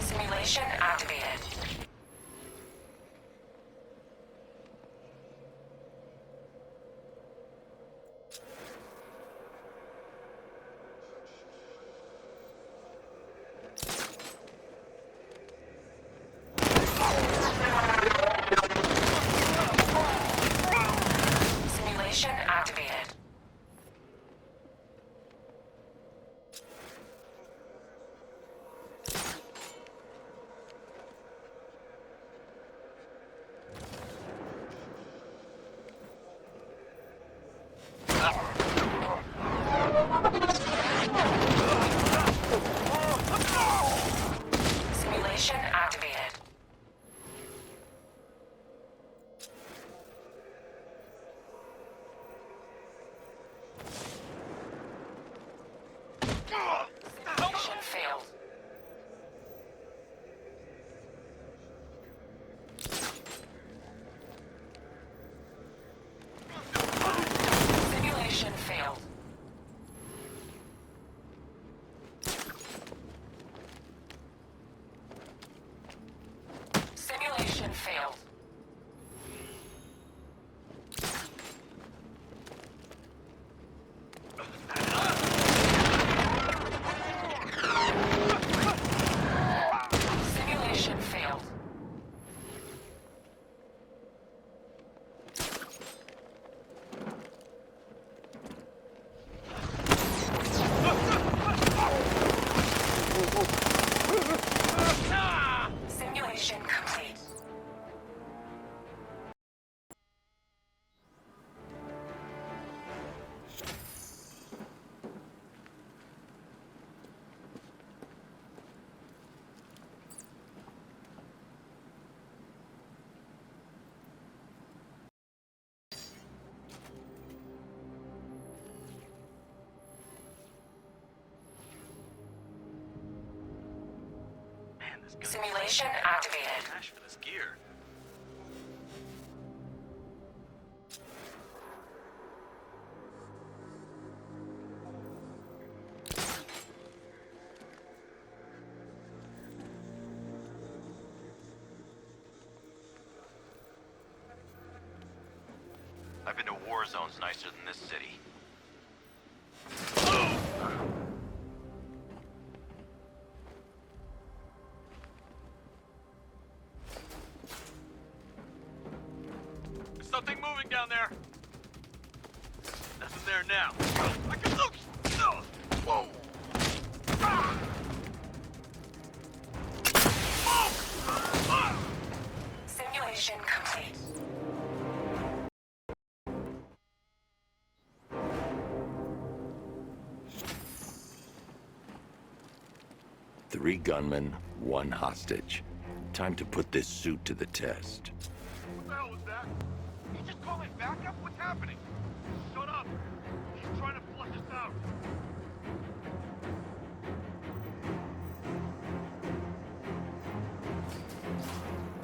Simulation activated. Simulation activated. Simulation activated. Mission failed. Simulation failed. Simulation failed. Simulation failed. Simulation complete. Simulation activated. Cash for this gear. I've been to war zones nicer than this city. There's something moving down there. Nothing there now. I can look. Whoa. Simulation complete. Three gunmen, one hostage. Time to put this suit to the test. What the hell was that? You just call it backup? What's happening? Shut up. He's trying to flush us out.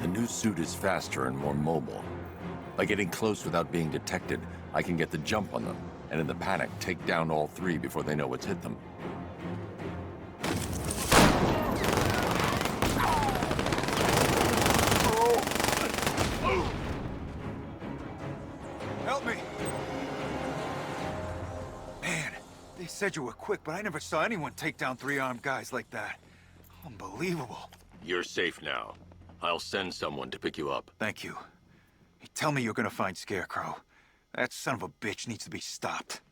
The new suit is faster and more mobile. By getting close without being detected, I can get the jump on them, and in the panic, take down all three before they know what's hit them. Help me! Man, they said you were quick, but I never saw anyone take down three armed guys like that. Unbelievable. You're safe now. I'll send someone to pick you up. Thank you. Hey, tell me you're gonna find Scarecrow. That son of a bitch needs to be stopped.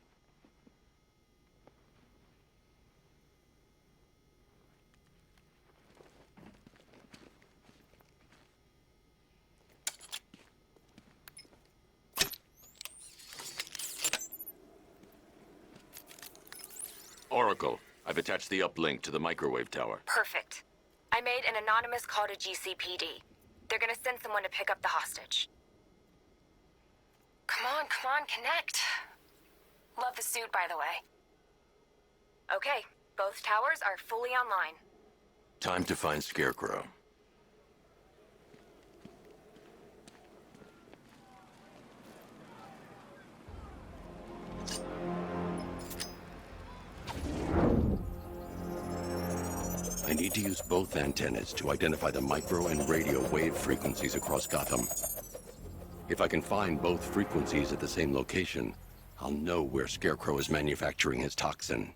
Oracle, I've attached the uplink to the microwave tower. Perfect. I made an anonymous call to GCPD. They're gonna send someone to pick up the hostage. Come on, connect. Love the suit, by the way. Okay, both towers are fully online. Time to find Scarecrow. I need to use both antennas to identify the micro and radio wave frequencies across Gotham. If I can find both frequencies at the same location, I'll know where Scarecrow is manufacturing his toxin.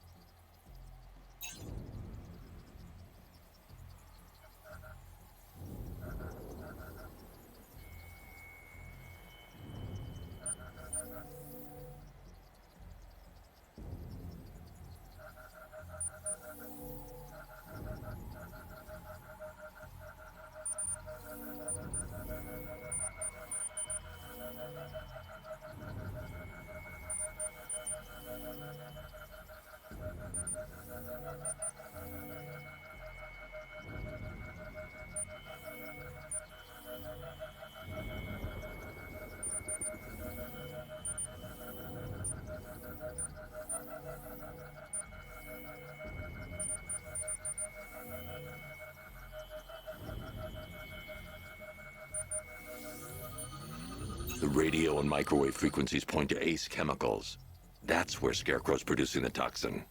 The radio and microwave frequencies point to Ace Chemicals. That's where Scarecrow's producing the toxin.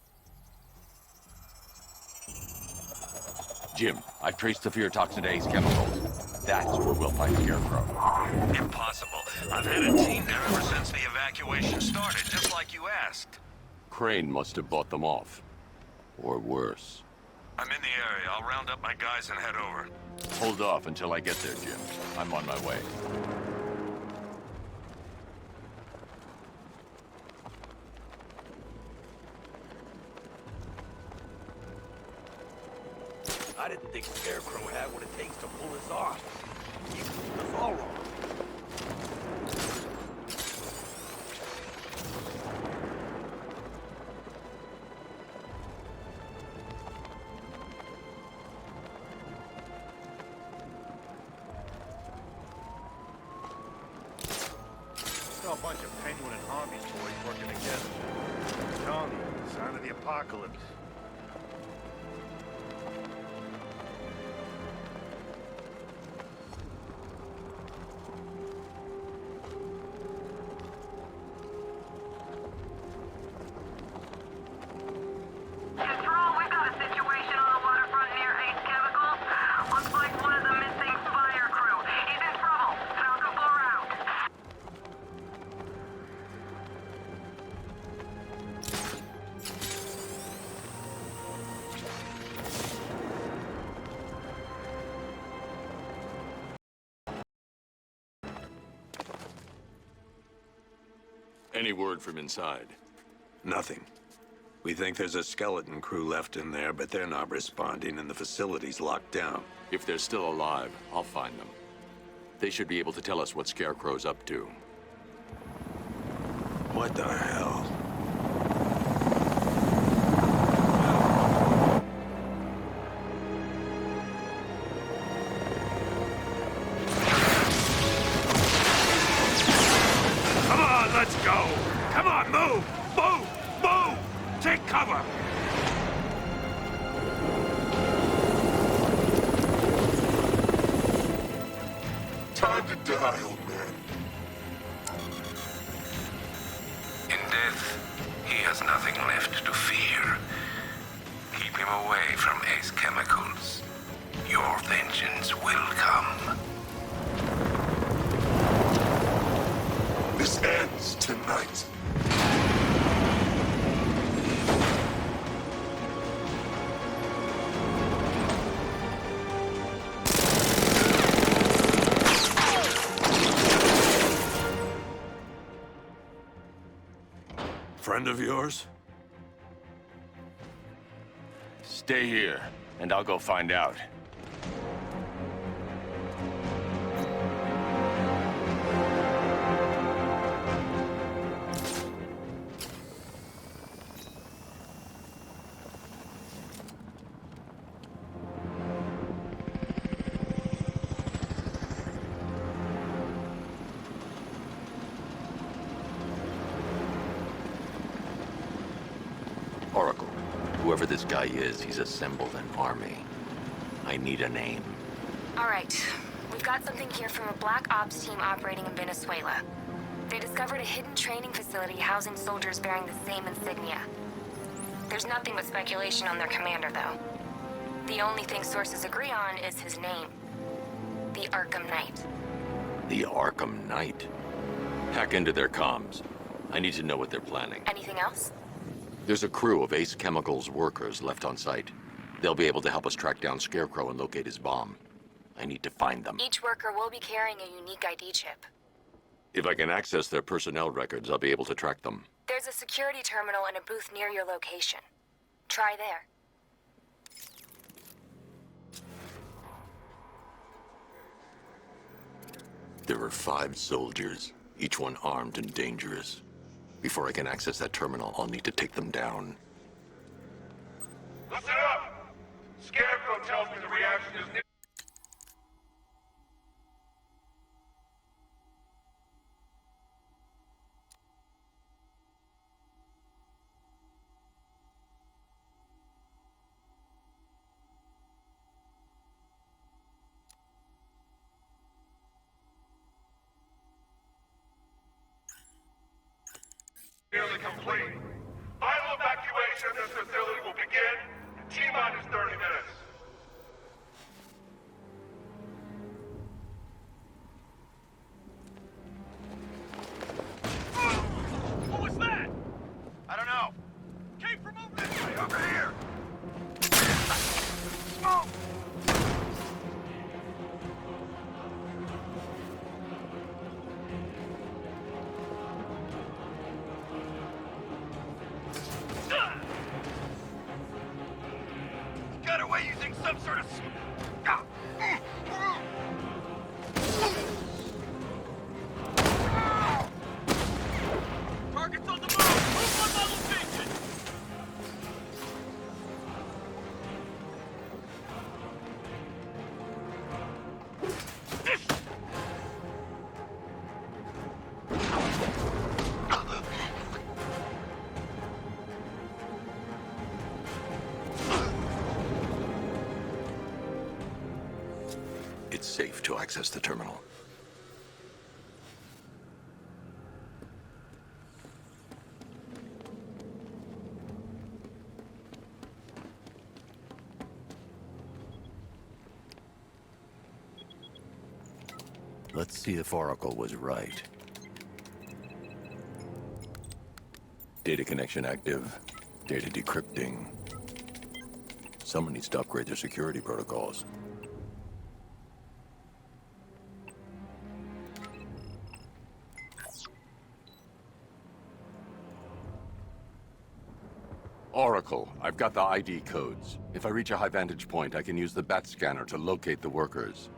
Jim, I've traced the fear toxin to Ace Chemicals. That's where we'll find Scarecrow. Impossible. I've had a team there ever since the evacuation started, just like you asked. Crane must have bought them off. Or worse. I'm in the area. I'll round up my guys and head over. Hold off until I get there, Jim. I'm on my way. I didn't think Scarecrow had what it takes to pull this off. He proved us all wrong. Saw a bunch of Penguin and Harvey's boys working together. Telling you, sign of the apocalypse. Any word from inside? Nothing. We think there's a skeleton crew left in there, but they're not responding and the facility's locked down. If they're still alive, I'll find them. They should be able to tell us what Scarecrow's up to. What the hell? Come on, let's go! Come on, move! Move! Move! Take cover! Time to die, old man. In death, he has nothing left to fear. Keep him away from Ace Chemicals. Your vengeance will come. This ends tonight. Friend of yours? Stay here, and I'll go find out. Oracle, whoever this guy is, he's assembled an army. I need a name. All right. We've got something here from a Black Ops team operating in Venezuela. They discovered a hidden training facility housing soldiers bearing the same insignia. There's nothing but speculation on their commander, though. The only thing sources agree on is his name. The Arkham Knight. The Arkham Knight? Hack into their comms. I need to know what they're planning. Anything else? There's a crew of Ace Chemicals workers left on site. They'll be able to help us track down Scarecrow and locate his bomb. I need to find them. Each worker will be carrying a unique ID chip. If I can access their personnel records, I'll be able to track them. There's a security terminal and a booth near your location. Try there. There are 5 soldiers, each one armed and dangerous. Before I can access that terminal, I'll need to take them down. Listen up! Scarecrow tells me the reaction is near. Nearly complete. Final evacuation of this facility will begin in T-minus 30 minutes. What was that? I don't know. Came from over this way, over here. Smoke! Got away using some sort of... Target's on the move! Move on my location! It's safe to access the terminal. Let's see if Oracle was right. Data connection active. Data decrypting. Someone needs to upgrade their security protocols. Oracle, I've got the ID codes. If I reach a high vantage point, I can use the bat scanner to locate the workers.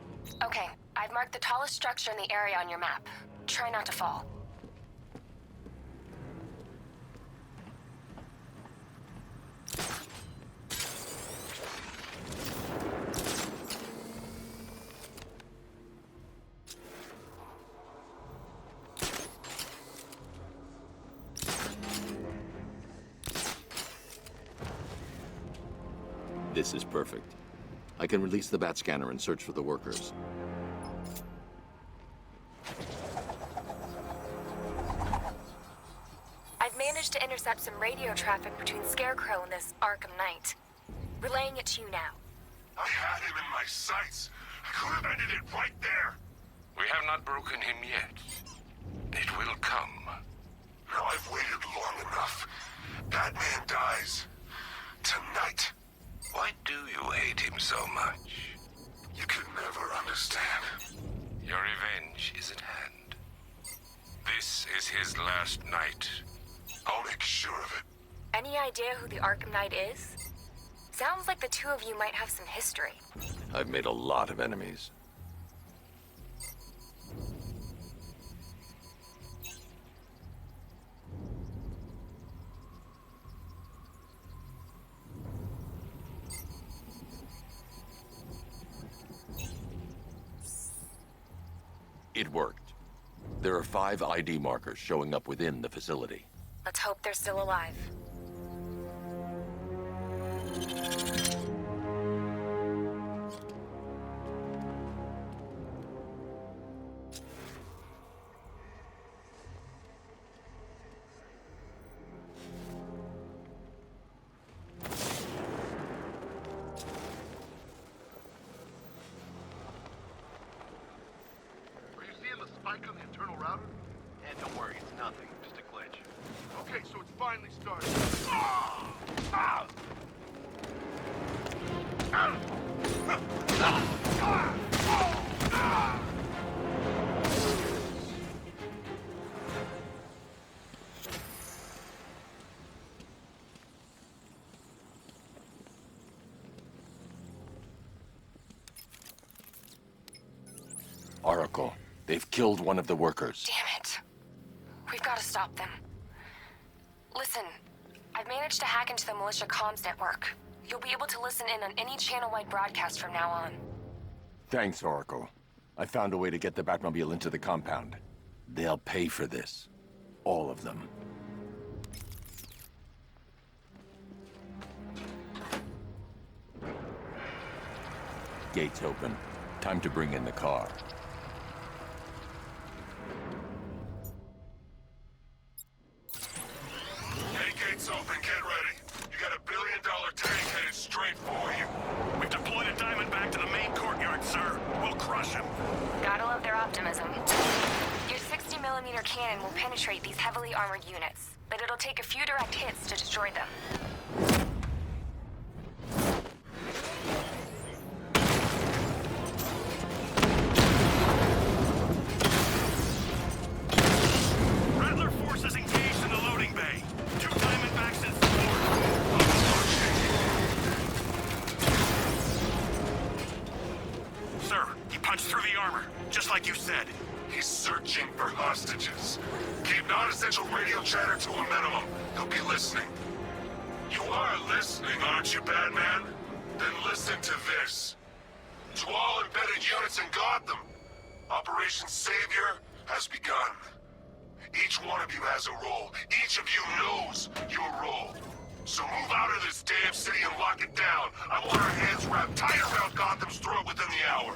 Okay, I've marked the tallest structure in the area on your map. Try not to fall. This is perfect. I can release the bat scanner and search for the workers. I've managed to intercept some radio traffic between Scarecrow and this Arkham Knight. Relaying it to you now. I had him in my sights. I could have ended it right there. We have not broken him yet. It will come. Now I've waited long enough. Batman dies. Tonight. Why do you hate him so much? You could never understand. Your revenge is at hand. This is his last night. I'll make sure of it. Any idea who the Arkham Knight is? Sounds like the two of you might have some history. I've made a lot of enemies. It worked. There are 5 ID markers showing up within the facility. Let's hope they're still alive. Spike on the internal router? Yeah, don't worry, it's nothing. Just a glitch. Okay, so it's finally started. Ah! Ah! Ah! Ah! Ah! Oracle, they've killed one of the workers. Damn it. We've got to stop them. Listen, I've managed to hack into the militia comms network. You'll be able to listen in on any channel-wide broadcast from now on. Thanks, Oracle. I found a way to get the Batmobile into the compound. They'll pay for this. All of them. Gates open. Time to bring in the car. Hey, gates open, get ready. You got $1 billion tank headed straight for you. We've deployed a diamond back to the main courtyard, sir. We'll crush him. Gotta love their optimism. Your 60mm cannon will penetrate these heavily armored units, but it'll take a few direct hits to destroy them. Rattler forces engaged in the loading bay. 2 Diamondbacks in support. Sir, he punched through the armor, just like you said. He's searching for hostages. Keep non-essential radio chatter to a minimum. He'll be listening. You are listening, aren't you, Batman? Then listen to this. To all embedded units in Gotham, Operation Savior has begun. Each one of you has a role. Each of you knows your role. So move out of this damn city and lock it down. I want our hands wrapped tight around Gotham's throat within the hour.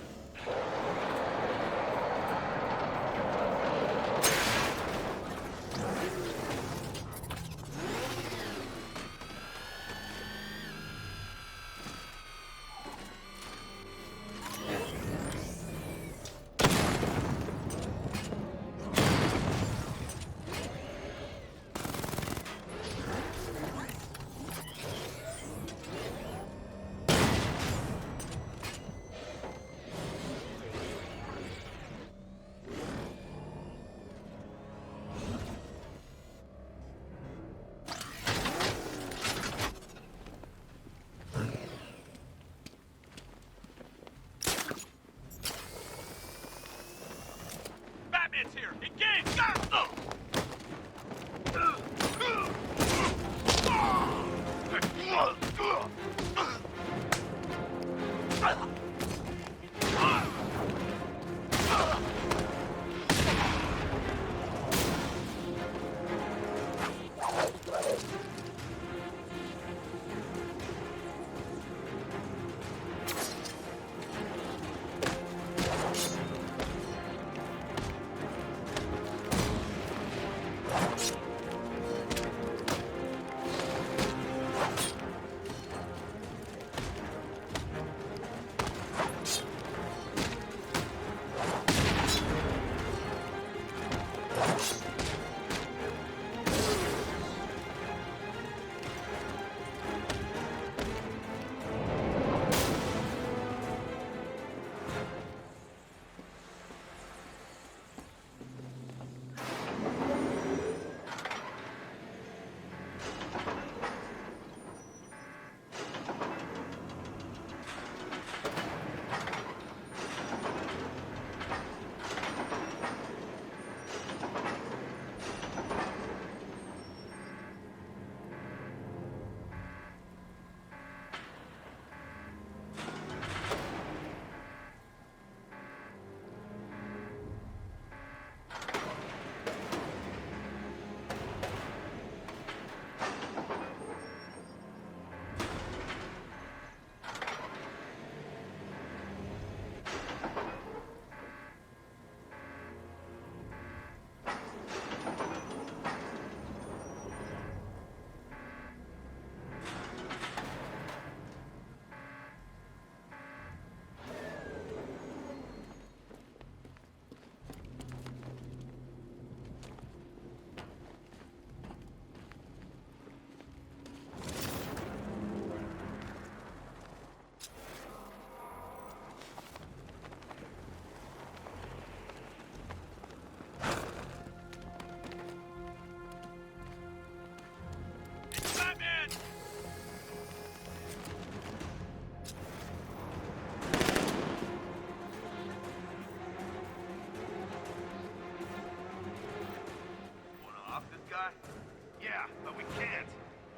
Yeah, but we can't.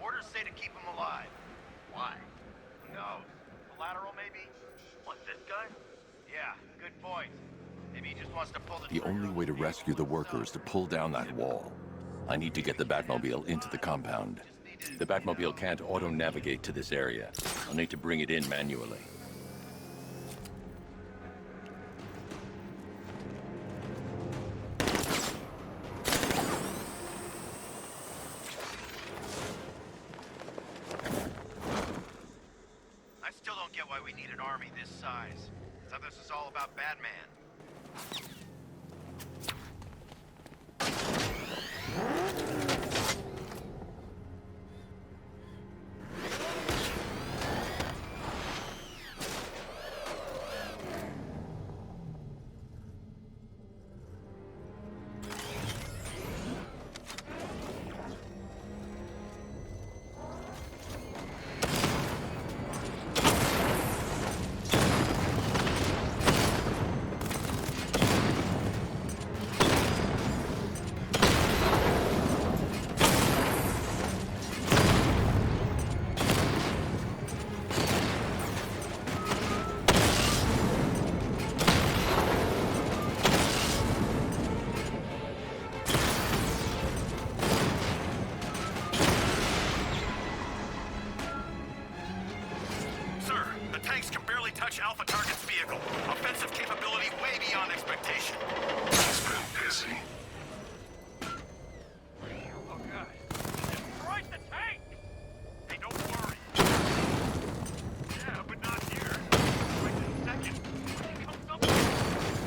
Orders say to keep him alive. Why? Who knows? Collateral, maybe? What, this guy? Yeah, good point. Maybe he just wants to pull the The only way to rescue the worker is to pull down that wall. I need to get the Batmobile into the compound. The Batmobile can't auto-navigate to this area. I'll need to bring it in manually. I still don't get why we need an army this size. So this is all about Batman. Alpha target's vehicle. Offensive capability way beyond expectation. He's been busy. Oh, God. Destroyed the tank! Hey, don't worry. Yeah, but not here. Wait a second. When he comes up...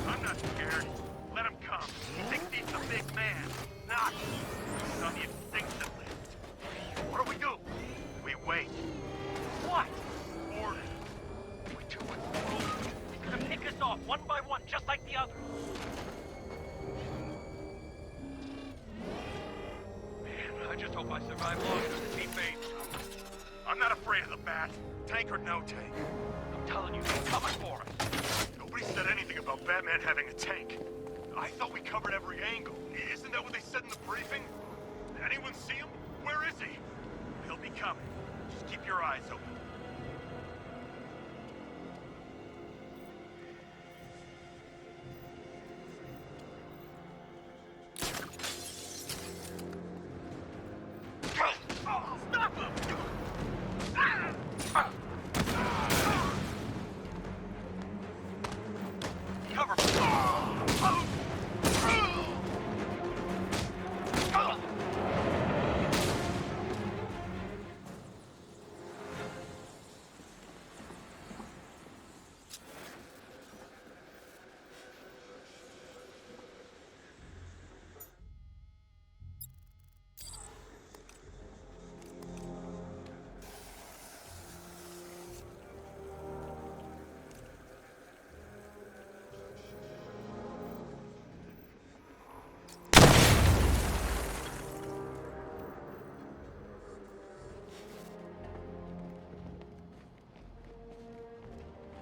I'm not scared. Let him come. He thinks he's the big man. Not. He's on the extinction list. What do we do? We wait. What? Orders. He's gonna pick us off one by one, just like the others. Man, I just hope I survive long enough to see fate. I'm not afraid of the bat, tank or no tank. I'm telling you, he's coming for us. Nobody said anything about Batman having a tank. I thought we covered every angle. Isn't that what they said in the briefing? Anyone see him? Where is he? He'll be coming. Just keep your eyes open.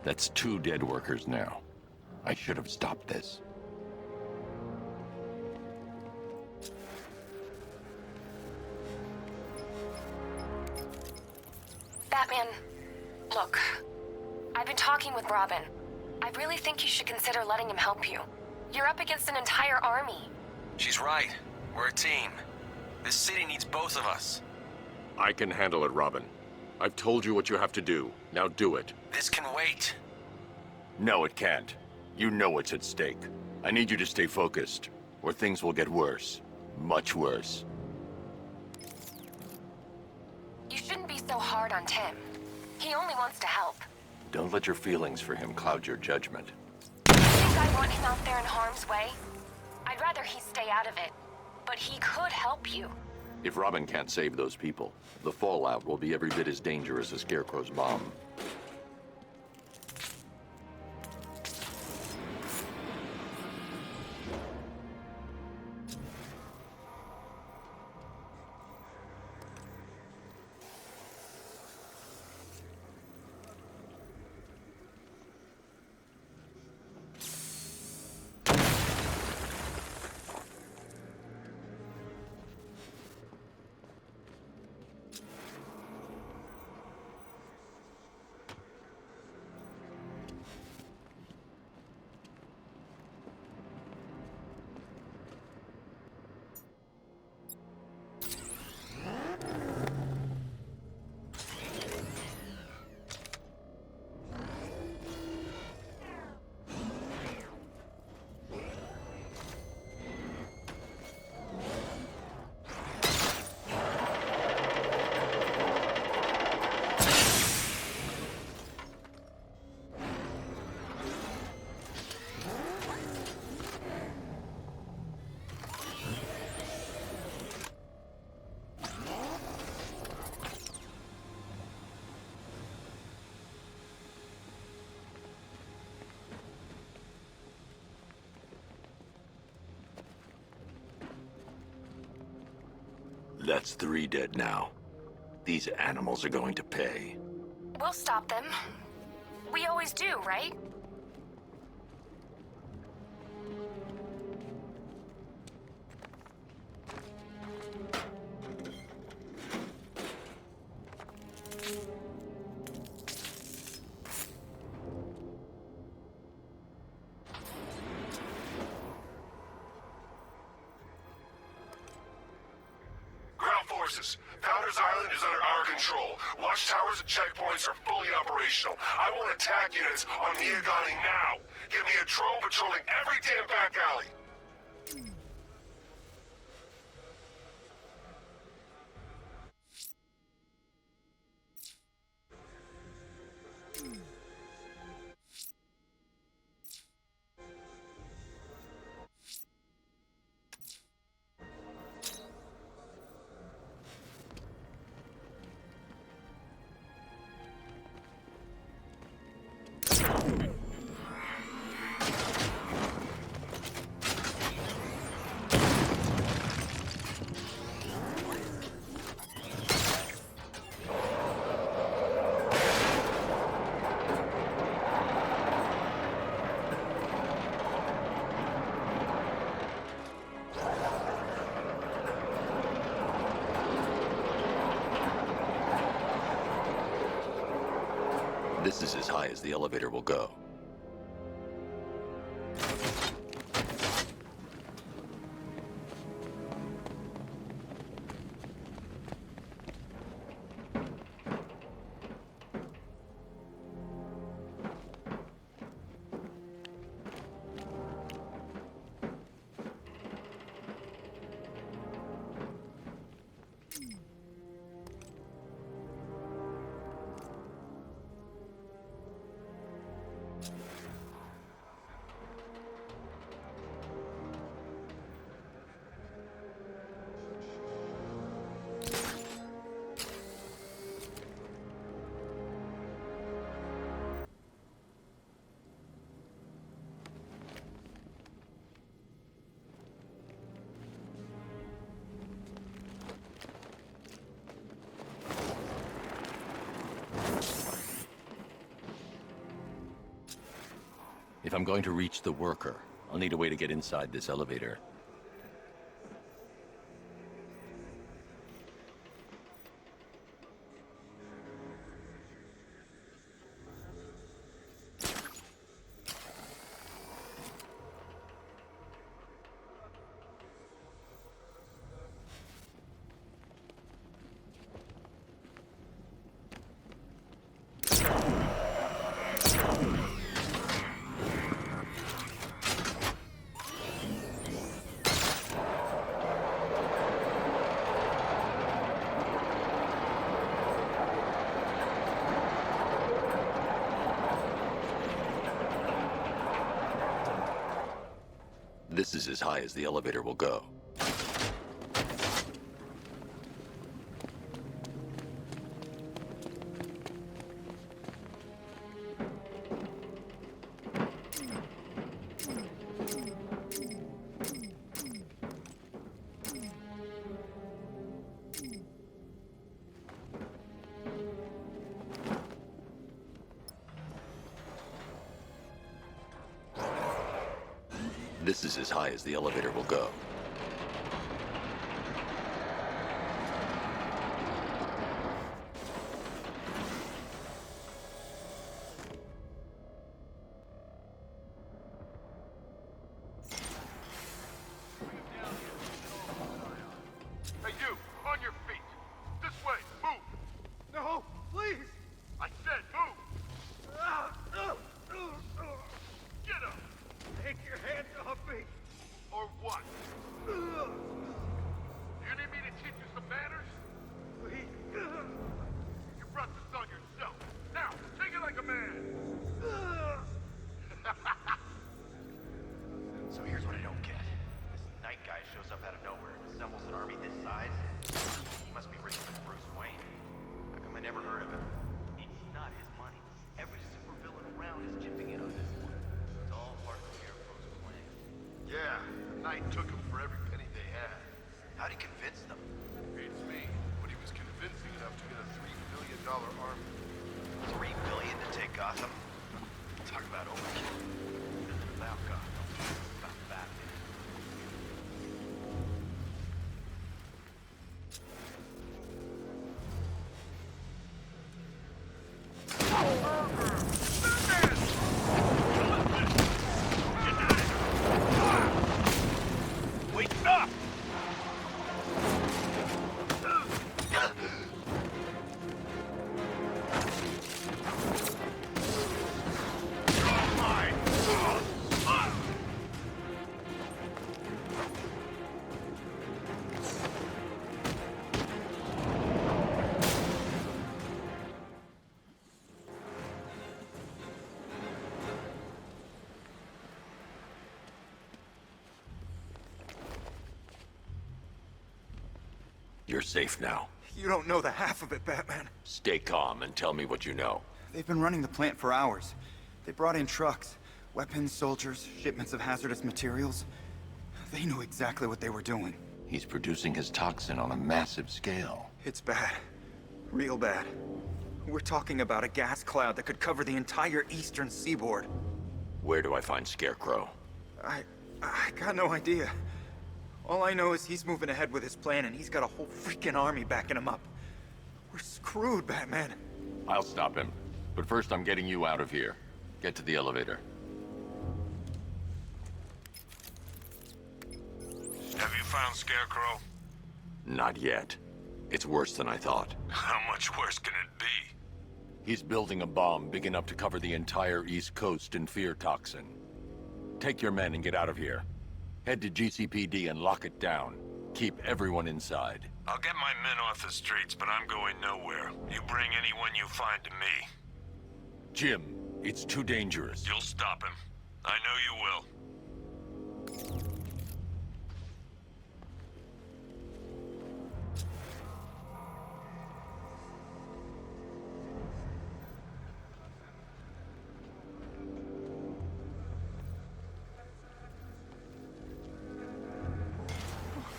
That's 2 dead workers now. I should have stopped this. Batman, look. I've been talking with Robin. I really think you should consider letting him help you. You're up against an entire army. She's right. We're a team. This city needs both of us. I can handle it, Robin. I've told you what you have to do. Now do it. This can wait. No, it can't. You know what's at stake. I need you to stay focused, or things will get worse. Much worse. You shouldn't be so hard on Tim. He only wants to help. Don't let your feelings for him cloud your judgment. You think I want him out there in harm's way? I'd rather he stay out of it. But he could help you. If Robin can't save those people, the fallout will be every bit as dangerous as Scarecrow's bomb. That's 3 dead now. These animals are going to pay. We'll stop them. We always do, right? Founders Island is under our control. Watchtowers and checkpoints are fully operational. I want attack units on Niagani now. Give me a drone patrolling every damn back alley. This is as high as the elevator will go. If I'm going to reach the worker, I'll need a way to get inside this elevator. This is as high as the elevator will go. This is as high as the elevator will go. Hey, you! On your feet! This way! Move! No, please! I said move! Get up! Take your hands off me! Or what? You need me to teach you some manners? Please. You brought this on yourself. Now, take it like a man! So here's what I don't get. This night guy shows up out of nowhere and assembles an army this size. He must be richer than Bruce Wayne. How come I never heard of him? It's not his money. Every supervillain around is chipping in on this one. It's all part of the Scarecrow's plan. Yeah, the Knight took him for every penny they had. How'd he convince them? Beats me, but he was convincing enough to get a $3 billion army. $3 billion to take Gotham? Talk about overkill. This isn't about Gotham. It's about Batman. Wait, stop! You're safe now. You don't know the half of it, Batman. Stay calm and tell me what you know. They've been running the plant for hours. They brought in trucks, weapons, soldiers, shipments of hazardous materials. They knew exactly what they were doing. He's producing his toxin on a massive scale. It's bad. Real bad. We're talking about a gas cloud that could cover the entire eastern seaboard. Where do I find Scarecrow? I got no idea. All I know is he's moving ahead with his plan, and he's got a whole freaking army backing him up. We're screwed, Batman. I'll stop him. But first I'm getting you out of here. Get to the elevator. Have you found Scarecrow? Not yet. It's worse than I thought. How much worse can it be? He's building a bomb big enough to cover the entire East Coast in fear toxin. Take your men and get out of here. Head to GCPD and lock it down. Keep everyone inside. I'll get my men off the streets, but I'm going nowhere. You bring anyone you find to me. Jim, it's too dangerous. You'll stop him. I know you will.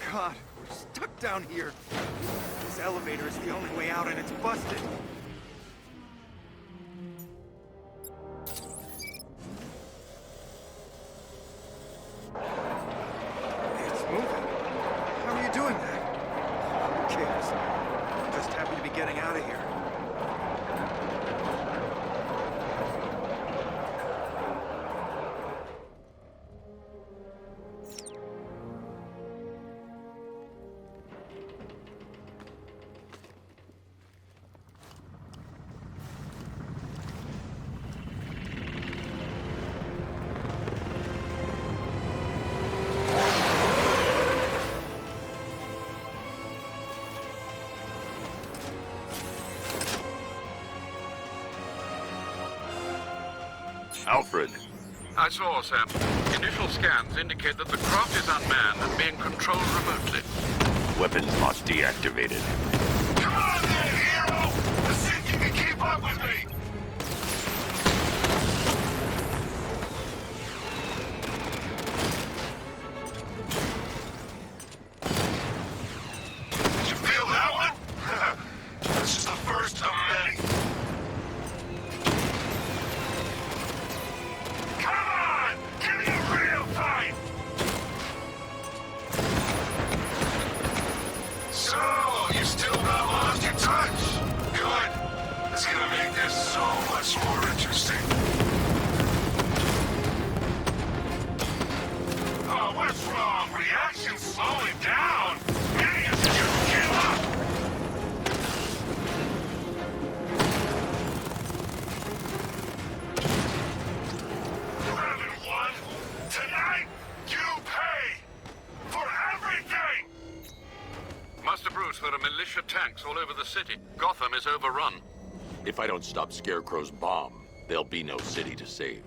God, we're stuck down here. This elevator is the only way out, and it's busted. Alfred. I saw, Sam. Initial scans indicate that the craft is unmanned and being controlled remotely. Weapons lock deactivated. Come on then, hero! Let's see if you can keep up with me! Did you feel that one? This is the first of many. Come on! Give me a real fight! So, you still not lost your touch? Good. It's gonna make this so much more interesting. Oh, what's wrong? Reaction slowing down. Idiots just give up. You haven't won. Tonight, you pay for everything. Master Bruce, there are militia tanks all over the city. Gotham is overrun. If I don't stop Scarecrow's bomb, there'll be no city to save.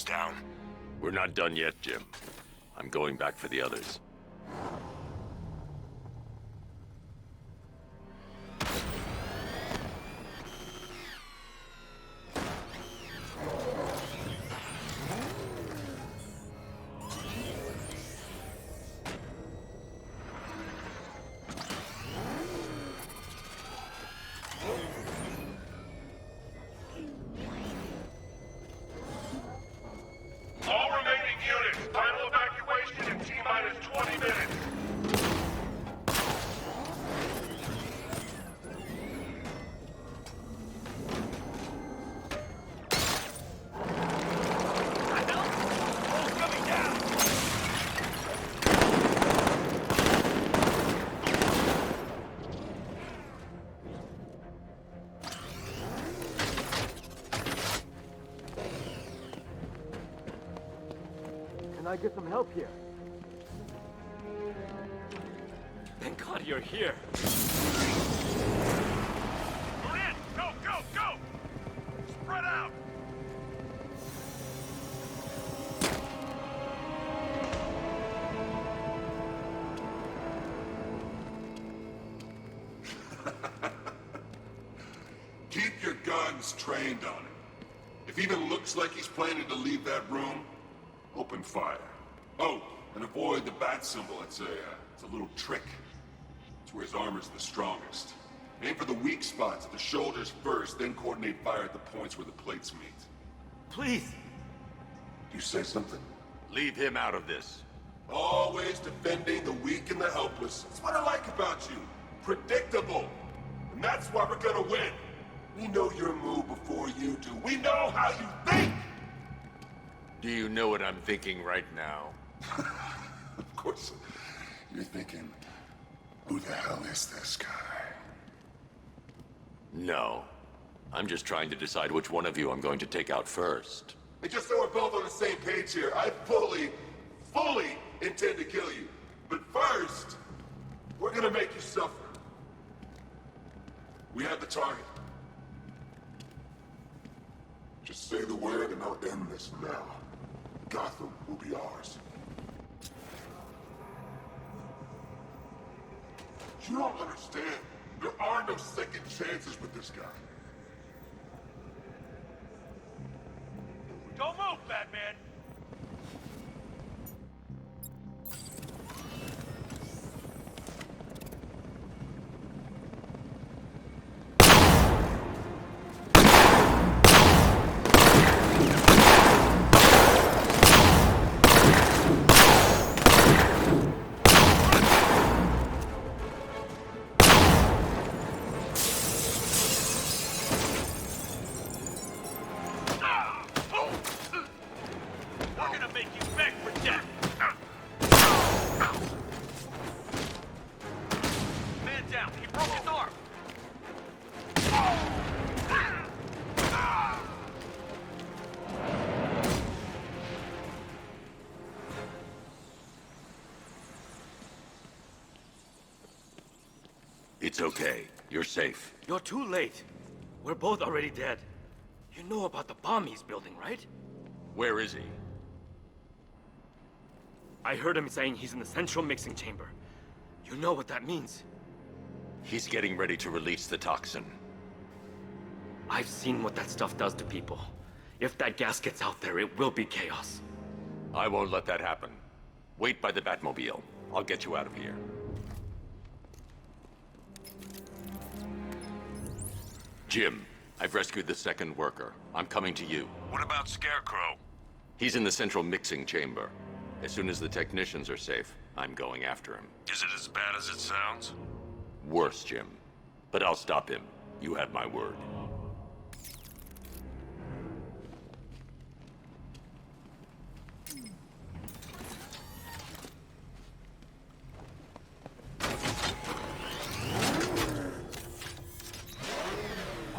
Down. We're not done yet, Jim. I'm going back for the others. All remaining units, final evacuation in T-minus 20 minutes. Can I get some help here? Thank God you're here. We're in! Go, go, go! Spread out! Keep your guns trained on him. If he even looks like he's planning to leave that room, open fire. Oh, and avoid the bat symbol. It's a little trick. It's where his armor's the strongest. Aim for the weak spots at the shoulders first, then coordinate fire at the points where the plates meet. Please. You say something? Leave him out of this. Always defending the weak and the helpless. That's what I like about you. Predictable. And that's why we're gonna win. We know your move before you do. We know how you think! Do you know what I'm thinking right now? Of course. You're thinking, who the hell is this guy? No. I'm just trying to decide which one of you I'm going to take out first. And just so we're both on the same page here, I fully intend to kill you. But first, we're gonna make you suffer. We have the target. Just say the word and I'll end this now. Gotham will be ours. You don't understand. There are no second chances with this guy. Don't move, Batman! It's okay. You're safe. You're too late. We're both already dead. You know about the bomb he's building, right? Where is he? I heard him saying he's in the central mixing chamber. You know what that means. He's getting ready to release the toxin. I've seen what that stuff does to people. If that gas gets out there, it will be chaos. I won't let that happen. Wait by the Batmobile. I'll get you out of here. Jim, I've rescued the second worker. I'm coming to you. What about Scarecrow? He's in the central mixing chamber. As soon as the technicians are safe, I'm going after him. Is it as bad as it sounds? Worse, Jim. But I'll stop him. You have my word.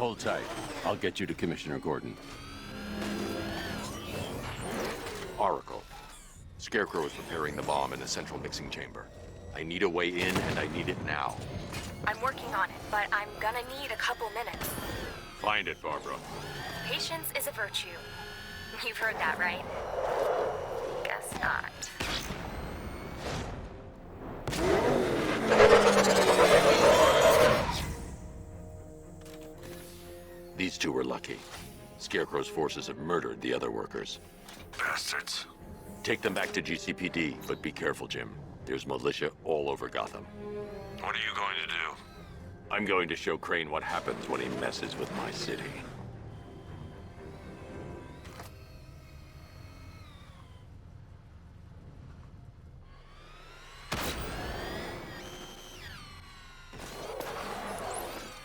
Hold tight. I'll get you to Commissioner Gordon. Oracle. Scarecrow is preparing the bomb in the central mixing chamber. I need a way in, and I need it now. I'm working on it, but I'm gonna need a couple minutes. Find it, Barbara. Patience is a virtue. You've heard that, right? Guess not. These two were lucky. Scarecrow's forces have murdered the other workers. Bastards. Take them back to GCPD, but be careful, Jim. There's militia all over Gotham. What are you going to do? I'm going to show Crane what happens when he messes with my city.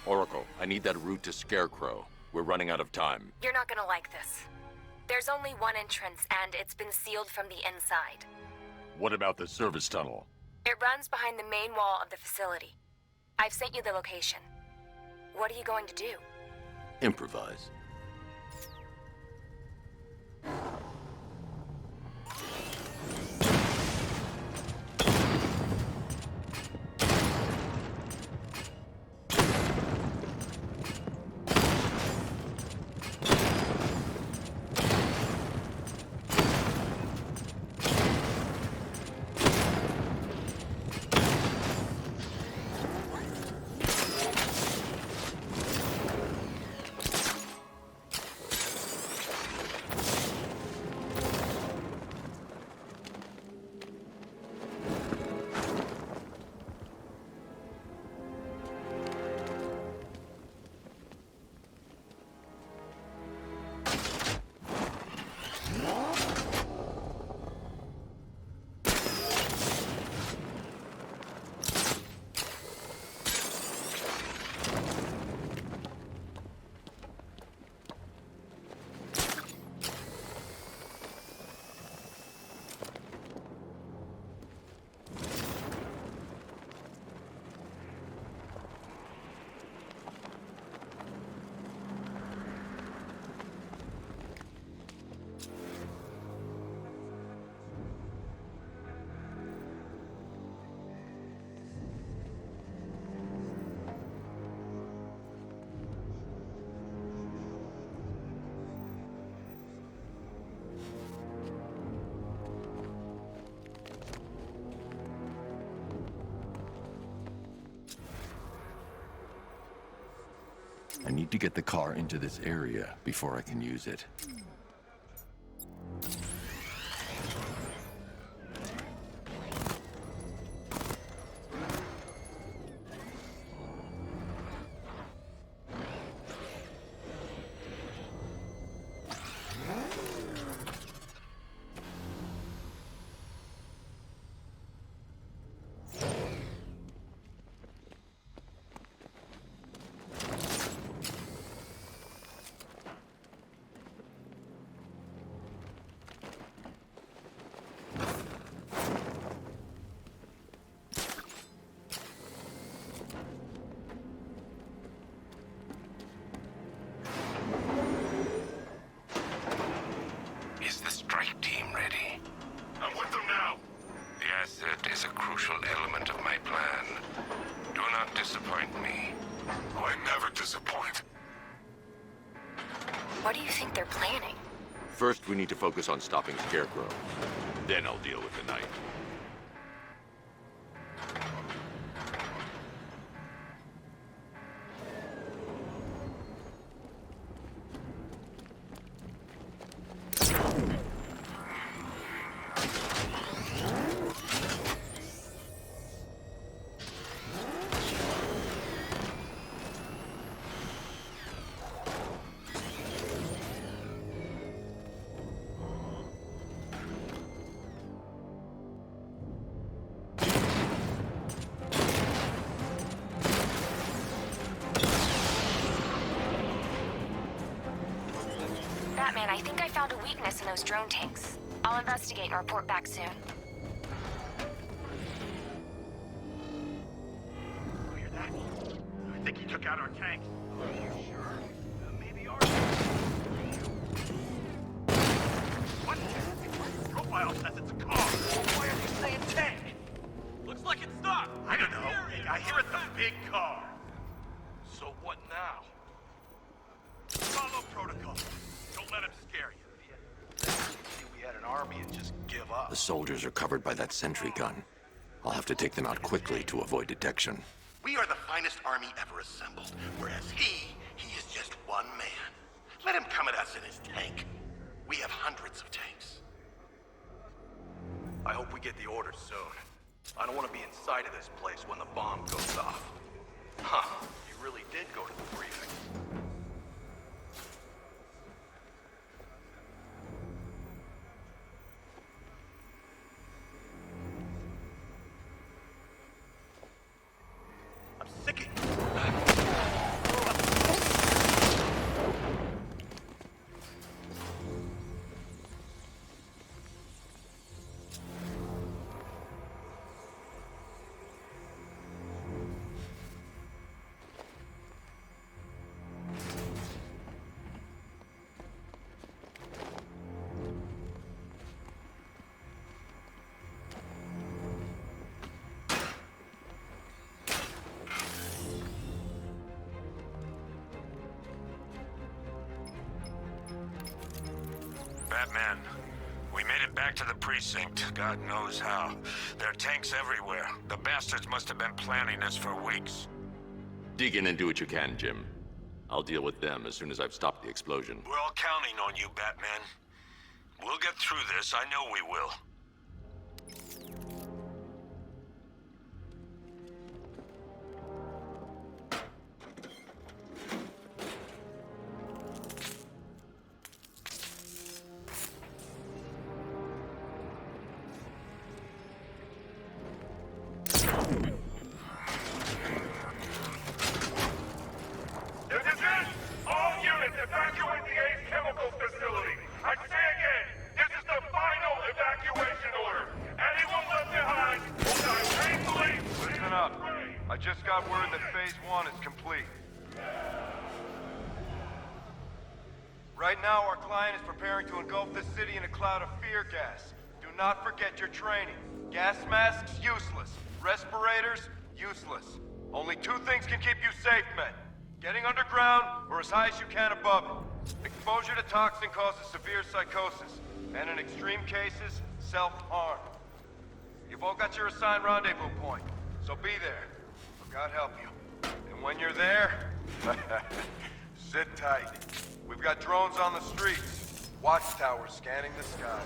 Oracle, I need that route to Scarecrow. We're running out of time. You're not gonna like this. There's only one entrance, and it's been sealed from the inside. What about the service tunnel? It runs behind the main wall of the facility. I've sent you the location. What are you going to do? Improvise. I need to get the car into this area before I can use it. Is the strike team ready? I'm with them now. The asset is a crucial element of my plan. Do not disappoint me. Oh, I never disappoint. What do you think they're planning? First, we need to focus on stopping Scarecrow. Then I'll deal with the Knight. Batman, I think I found a weakness in those drone tanks. I'll investigate and report back soon. Oh, you're that? I think he took out our tanks. Are you sure? Maybe ours. What? Profile says it's a car. Why are you saying tank? Looks like it stopped. I don't know. I hear it's a big car. So what now? Follow protocol. Don't let him scare you. We had an army and just give up. The soldiers are covered by that sentry gun. I'll have to take them out quickly to avoid detection. We are the finest army ever assembled, whereas he is just one man. Let him come at us in his tank. We have hundreds of tanks. I hope we get the orders soon. I don't want to be inside of this place when the bomb goes off. Huh, you really did go to the briefing. I'm sick of you. Batman, we made it back to the precinct, God knows how. There are tanks everywhere. The bastards must have been planning this for weeks. Dig in and do what you can, Jim. I'll deal with them as soon as I've stopped the explosion. We're all counting on you, Batman. We'll get through this, I know we will. All units evacuate the Ace Chemicals facility. I say again, this is the final evacuation order. Anyone left behind will die painfully. Listen up. I just got word that Phase 1 is complete. Right now, our client is preparing to engulf this city in a cloud of fear gas. Do not forget your training. Gas masks, useless. Respirators, useless. Only two things can keep you safe, men. Getting underground, or as high as you can above it. Exposure to toxin causes severe psychosis, and in extreme cases, self-harm. You've all got your assigned rendezvous point, so be there. God help you. And when you're there, Sit tight. We've got drones on the streets. Watchtowers scanning the skies.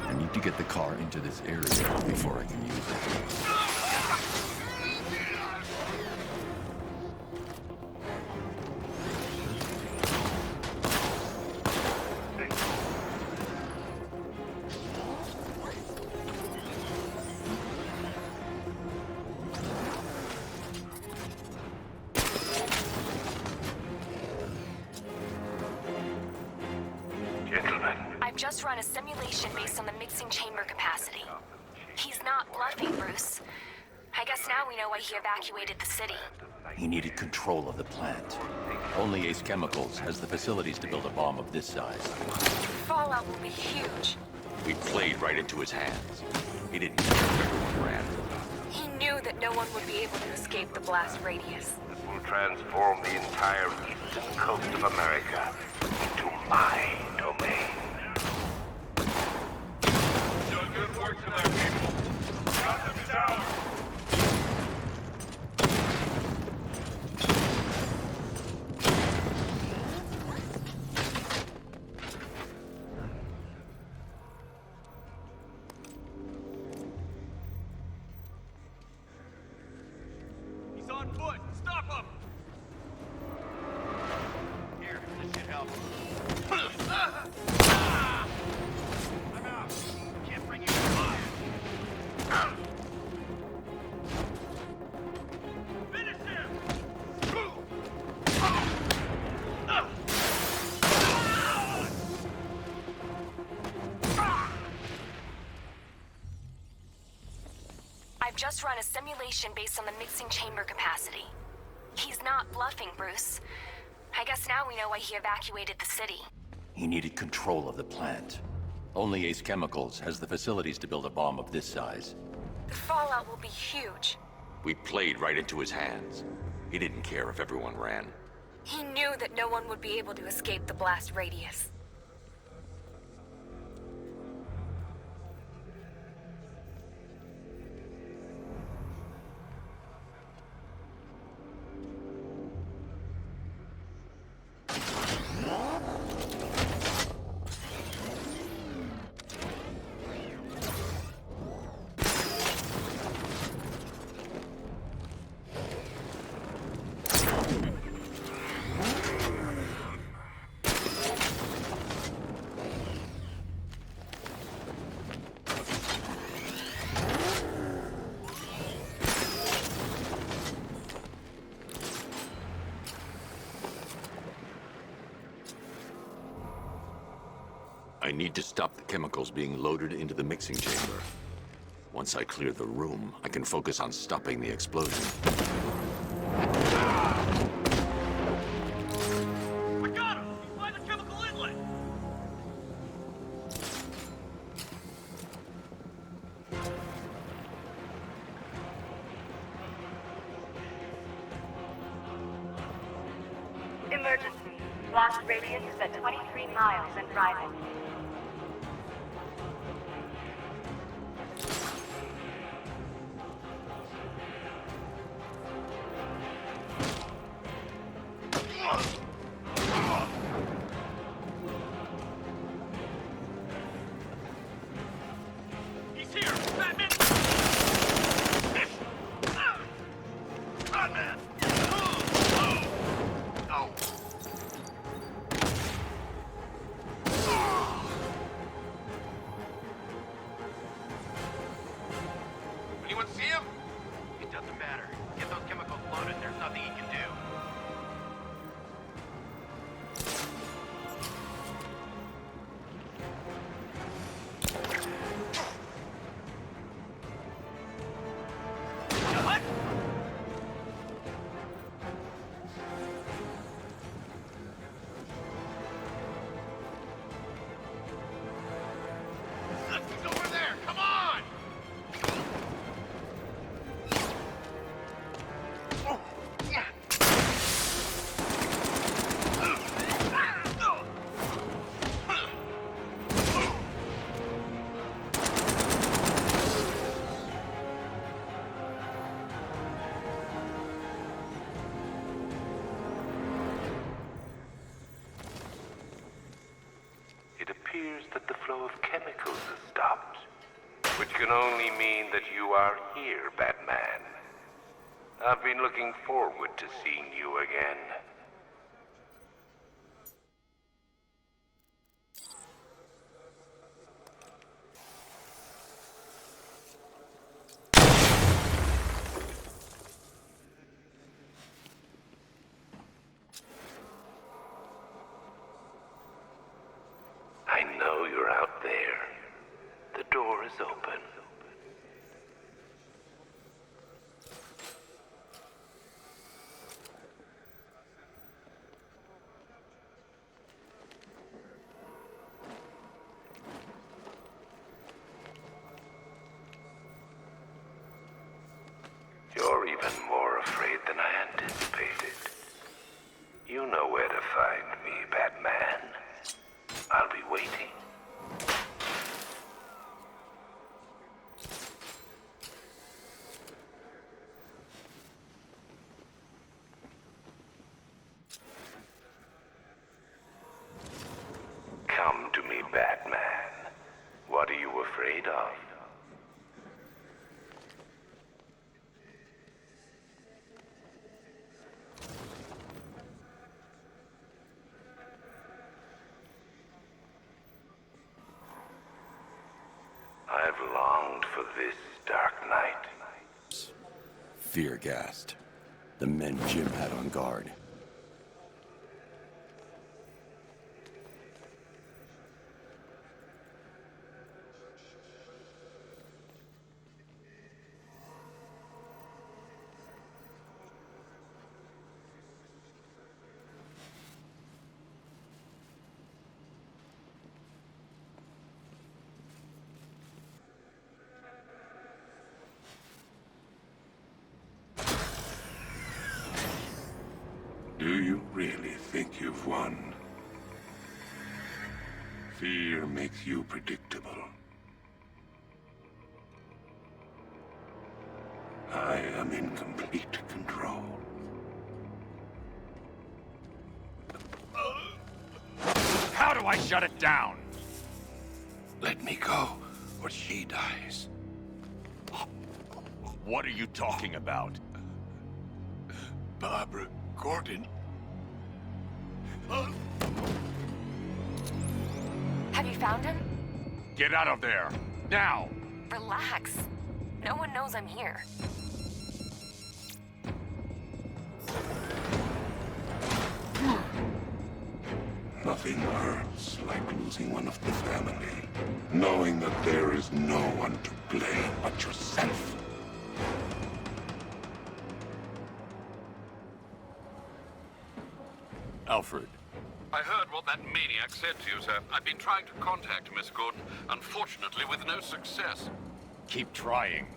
I need to get the car into this area before I can use it. Just run a simulation based on the mixing chamber capacity. He's not bluffing, Bruce. I guess now we know why he evacuated the city. He needed control of the plant. Only Ace Chemicals has the facilities to build a bomb of this size. Fallout will be huge. We played right into his hands. He didn't care if everyone ran. He knew that no one would be able to escape the blast radius. This will transform the entire eastern coast of America into my domain. Good work tonight, people. Gotham is ours. He's on foot. Stop him! Here, this should help. I'm out. Can't bring you alive. Finish him! I've just run a simulation based on the mixing chamber capacity. He's not bluffing, Bruce. I guess now we know why he evacuated the city. He needed control of the plant. Only Ace Chemicals has the facilities to build a bomb of this size. The fallout will be huge. We played right into his hands. He didn't care if everyone ran. He knew that no one would be able to escape the blast radius. I need to stop the chemicals being loaded into the mixing chamber. Once I clear the room, I can focus on stopping the explosion. We got him! He's by the chemical inlet! Emergency. Blast radius is at 23 miles and rising. He's here! Batman! Batman! Oh! Anyone see him? It doesn't matter. Get those chemicals loaded. There's nothing he can do. What? appears that the flow of chemicals has stopped, which can only mean that you are here, Batman. I've been looking forward to seeing you again. I know you're out there. The door is open. You're even more afraid than I anticipated. You know where to find me, Batman. I'll be waiting. Come to me, Batman. What are you afraid of? I've longed for this dark night. Fear-gassed. The men Jim had on guard. Do you really think you've won? Fear makes you predictable. I am in complete control. How do I shut it down? Let me go, or she dies. What are you talking about? Barbara Gordon. Have you found him? Get out of there! Now! Relax. No one knows I'm here. Nothing hurts like losing one of the family. Knowing that there is no one to blame but yourself. Alfred. I heard what that maniac said to you, sir. I've been trying to contact Miss Gordon, unfortunately with no success. Keep trying.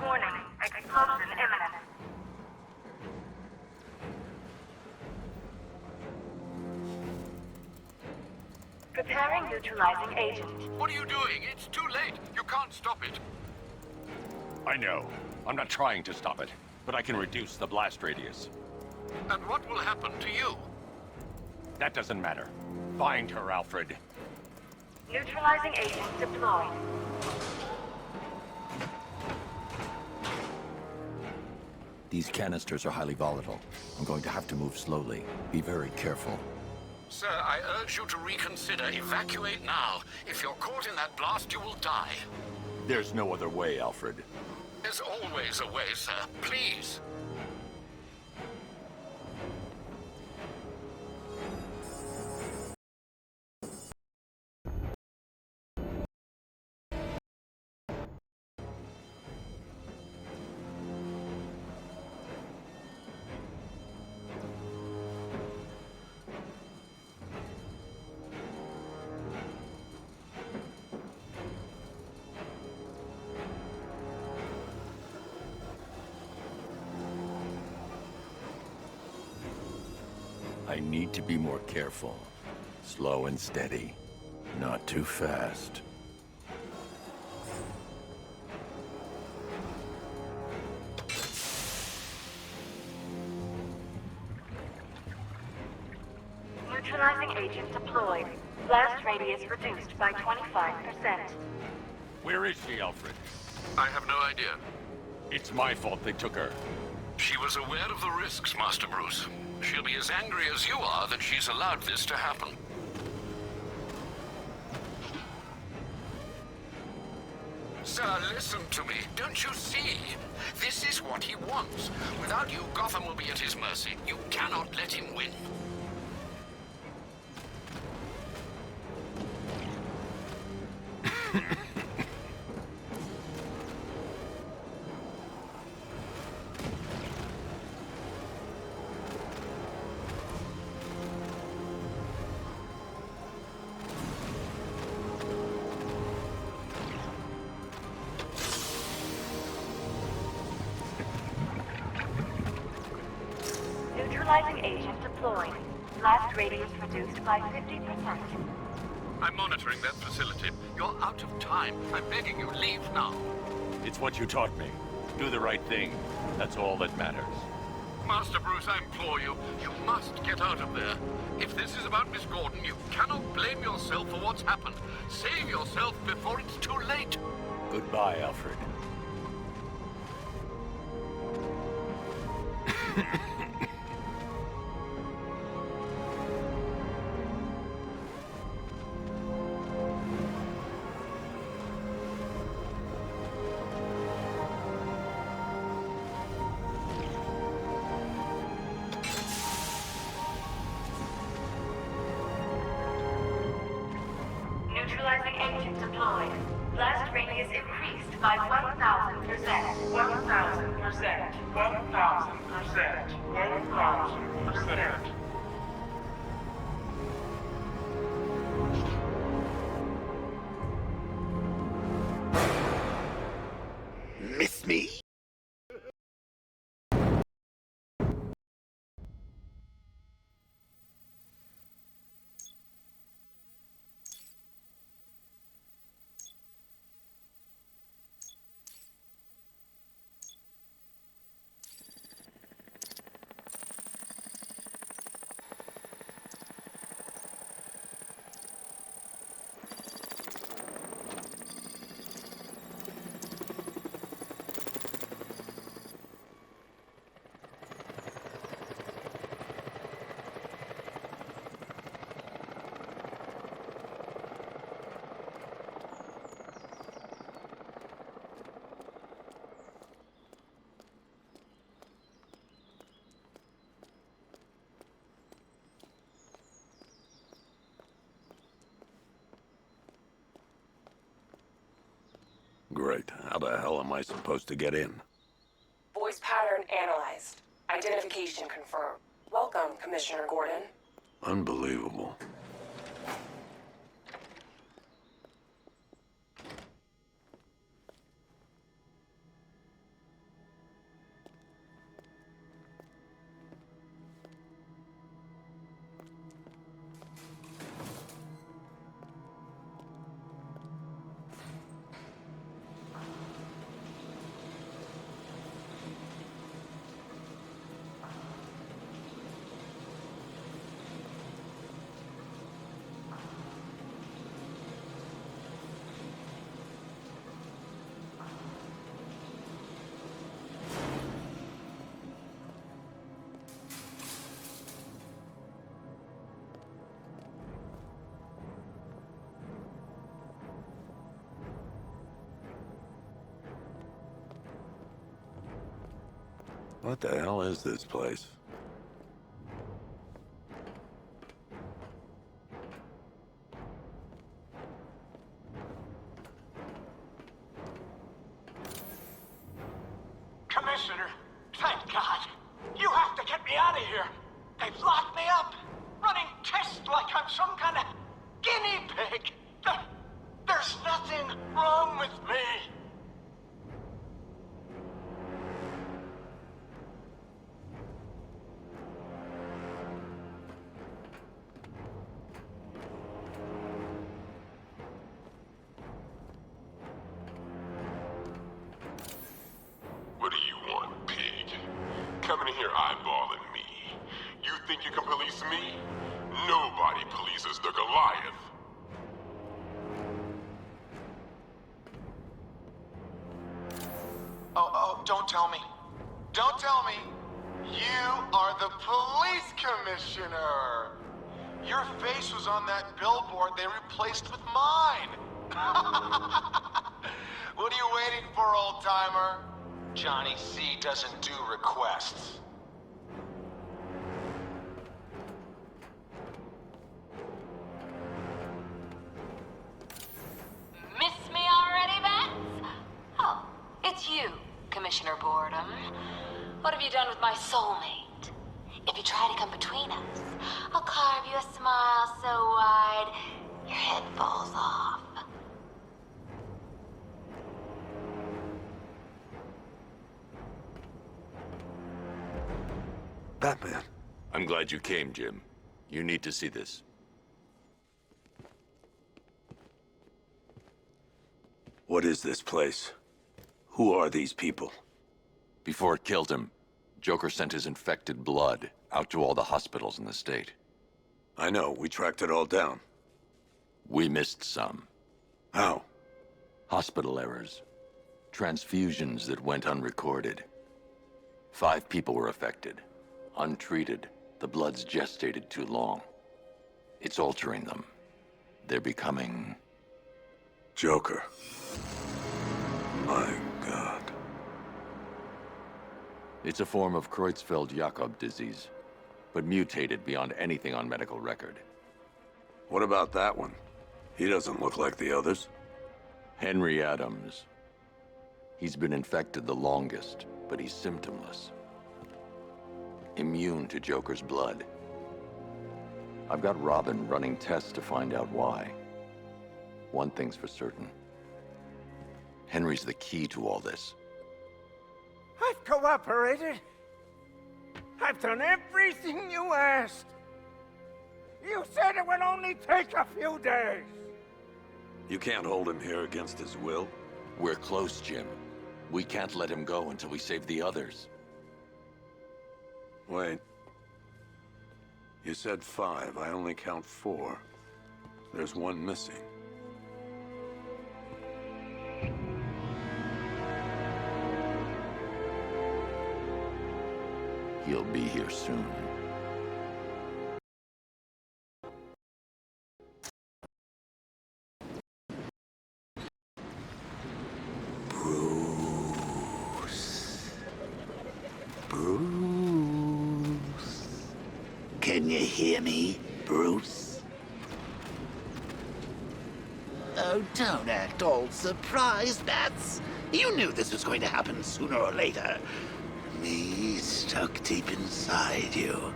Warning, explosion imminent. Preparing neutralizing agent. What are you doing? It's too late. You can't stop it. I know. I'm not trying to stop it, but I can reduce the blast radius. And what will happen to you? That doesn't matter. Find her, Alfred. Neutralizing agent deployed. These canisters are highly volatile. I'm going to have to move slowly. Be very careful. Sir, I urge you to reconsider. Evacuate now. If you're caught in that blast, you will die. There's no other way, Alfred. There's always a way, sir. Please. I need to be more careful. Slow and steady. Not too fast. Neutralizing agent deployed. Blast radius reduced by 25%. Where is she, Alfred? I have no idea. It's my fault they took her. She was aware of the risks, Master Bruce. She'll be as angry as you are that she's allowed this to happen. Sir, listen to me. Don't you see? This is what he wants. Without you, Gotham will be at his mercy. You cannot let him win. Neutralizing agent deployed. Blast radius reduced by 50%. I'm monitoring that facility. You're out of time. I'm begging you, leave now. It's what you taught me. Do the right thing. That's all that matters. Master Bruce, I implore you, you must get out of there. If this is about Miss Gordon, you cannot blame yourself for what's happened. Save yourself before it's too late. Goodbye, Alfred. Neutralizing agent deployed. Blast radius increased by 1,000%. 1,000%. 1,000%. 1,000%. Miss me? Great. How the hell am I supposed to get in? Voice pattern analyzed. Identification confirmed. Welcome, Commissioner Gordon. Unbelievable. What the hell is this place? Commissioner, thank God. You have to get me out of here. They've locked me up, running tests like I'm some kind of guinea pig. There's nothing wrong with me. What do you want, pig? Coming in here eyeballing me. You think you can police me? Nobody polices the Goliath. Oh, don't tell me. Don't tell me. You are the police commissioner. Your face was on that billboard they replaced with mine. What are you waiting for, old-timer? Johnny C doesn't do requests. Miss me already, Bats? Oh, it's you, Commissioner Boredom. What have you done with my soulmate? If you try to come between us, I'll carve you a smile so wide, your head falls off. Batman. I'm glad you came, Jim. You need to see this. What is this place? Who are these people? Before it killed him, Joker sent his infected blood out to all the hospitals in the state. I know, we tracked it all down. We missed some. How? Hospital errors. Transfusions that went unrecorded. 5 people were affected. Untreated, the blood's gestated too long. It's altering them. They're becoming... Joker. My God. It's a form of Creutzfeldt-Jakob disease, but mutated beyond anything on medical record. What about that one? He doesn't look like the others. Henry Adams. He's been infected the longest, but he's symptomless. Immune to Joker's blood. I've got Robin running tests to find out why. One thing's for certain. Henry's the key to all this. I've cooperated. I've done everything you asked. You said it would only take a few days. You can't hold him here against his will? We're close, Jim. We can't let him go until we save the others. Wait. You said 5. I only count 4. There's one missing. He'll be here soon. Can you hear me, Bruce? Oh, don't act all surprised, Bats. You knew this was going to happen sooner or later. Me stuck deep inside you.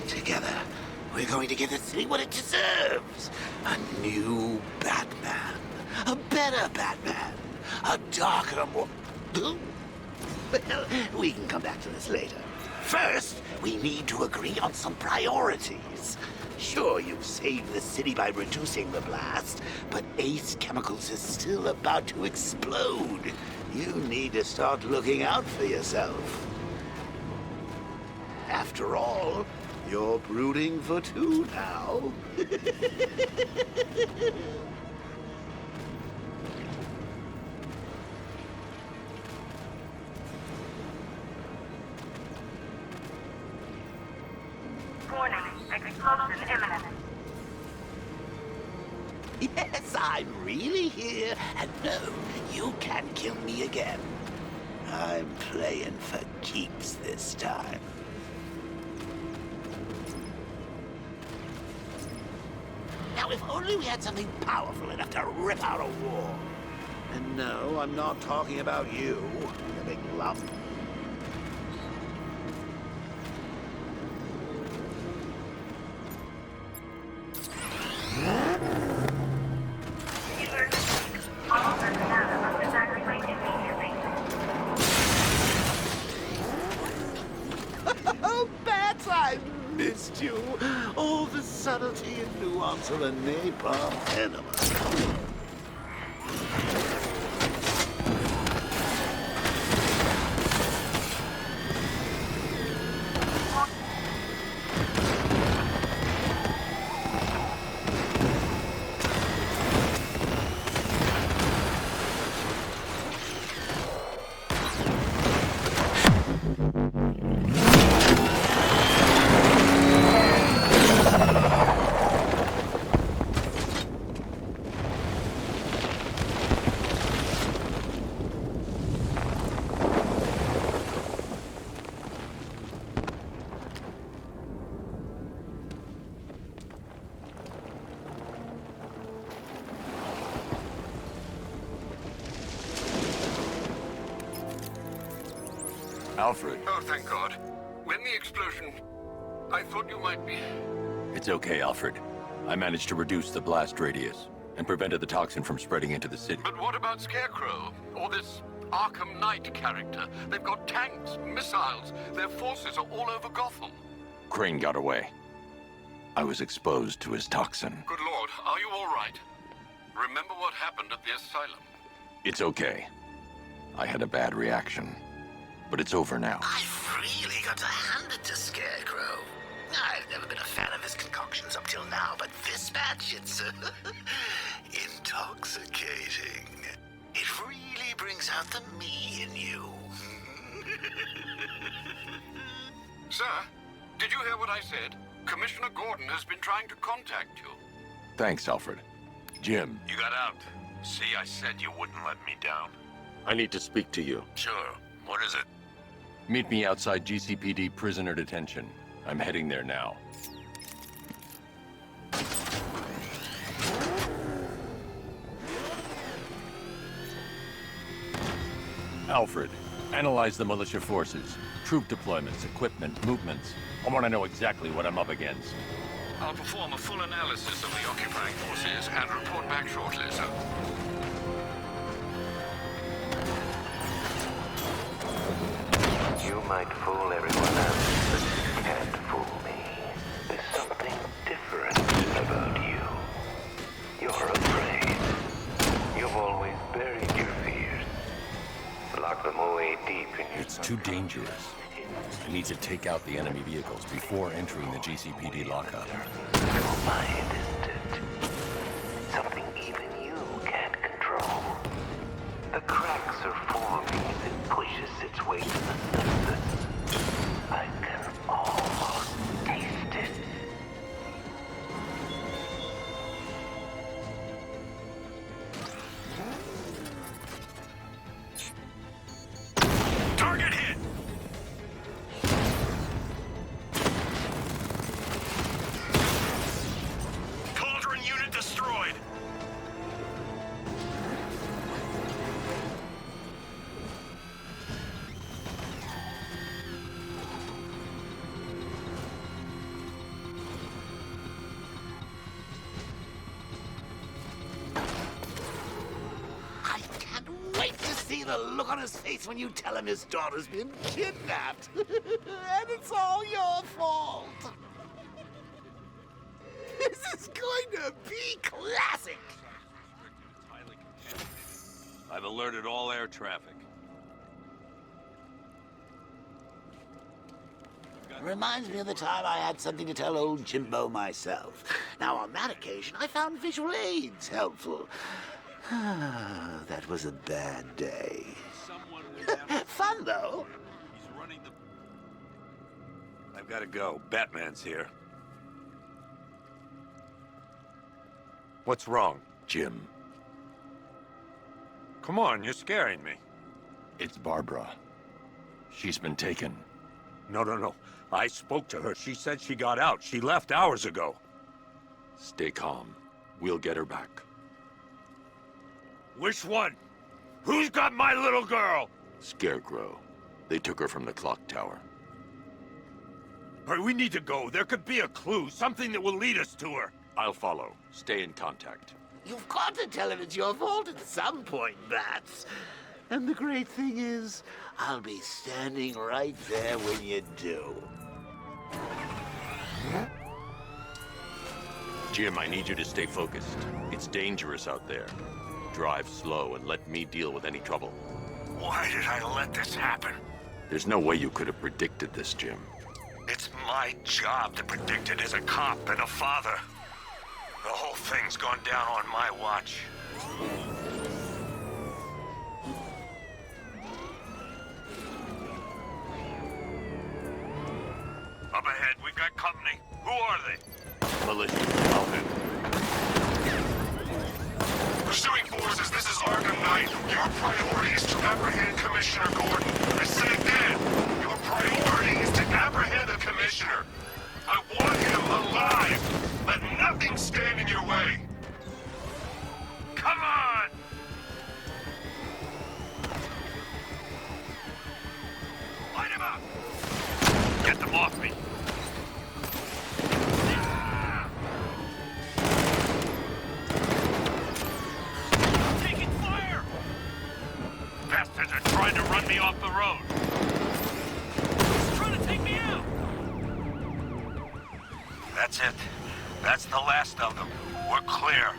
Together, we're going to give the city what it deserves. A new Batman. A better Batman. A darker, more... Well, we can come back to this later. First, we need to agree on some priorities. Sure, you've saved the city by reducing the blast, but Ace Chemicals is still about to explode. You need to start looking out for yourself. After all, you're brooding for 2 now. Warning, explosion imminent. Yes, I'm really here, and no, you can't kill me again. I'm playing for keeps this time. Now, if only we had something powerful enough to rip out a wall. And no, I'm not talking about you, you big lump. Oh, Bats, I missed you. All the subtlety and nuance of a napalm enema. Alfred. Oh, thank God. When the explosion... I thought you might be... It's okay, Alfred. I managed to reduce the blast radius and prevented the toxin from spreading into the city. But what about Scarecrow? Or this Arkham Knight character? They've got tanks, missiles. Their forces are all over Gotham. Crane got away. I was exposed to his toxin. Good Lord, are you all right? Remember what happened at the asylum? It's okay. I had a bad reaction. But it's over now. I've really got to hand it to Scarecrow. I've never been a fan of his concoctions up till now, but this batch, it's intoxicating. It really brings out the me in you. Sir, did you hear what I said? Commissioner Gordon has been trying to contact you. Thanks, Alfred. Jim. You got out. See, I said you wouldn't let me down. I need to speak to you. Sure. What is it? Meet me outside GCPD prisoner detention. I'm heading there now. Alfred, analyze the militia forces, troop deployments, equipment, movements. I want to know exactly what I'm up against. I'll perform a full analysis of the occupying forces and report back shortly, sir. You might fool everyone else, but you can't fool me. There's something different about you. You're afraid. You've always buried your fears. Lock them away deep in your... It's too dangerous. I need to take out the enemy vehicles before entering the GCPD lockup. Your mind, isn't it? Something even you can't control. The cracks are forming as it pushes its way to the surface. I can almost taste it. Target hit! Cauldron unit destroyed! I can't wait to see the look on his face when you tell him his daughter's been kidnapped. And it's all your fault. This is going to be classic. I've alerted all air traffic. Reminds me of the time I had something to tell old Jimbo myself. Now, on that occasion, I found visual aids helpful. That was a bad day. Fun, though. I've got to go. Batman's here. What's wrong? Jim. Come on, you're scaring me. It's Barbara. She's been taken. No. I spoke to her. She said she got out. She left hours ago. Stay calm. We'll get her back. Which one? Who's got my little girl? Scarecrow. They took her from the clock tower. All right, we need to go. There could be a clue, something that will lead us to her. I'll follow. Stay in contact. You've got to tell him it's your fault at some point, Bats. And the great thing is, I'll be standing right there when you do. Jim, I need you to stay focused. It's dangerous out there. Drive slow and let me deal with any trouble. Why did I let this happen? There's no way you could have predicted this, Jim. It's my job to predict it as a cop and a father. The whole thing's gone down on my watch. Up ahead, we've got company. Who are they? Militia. I'll handle Pursuing forces, this is Arkham Knight. Your priority is to apprehend Commissioner Gordon. I say again, your priority is to apprehend the Commissioner. I want him alive. Let nothing stand in your way. Come on! Light him That's it. That's the last of them. We're clear.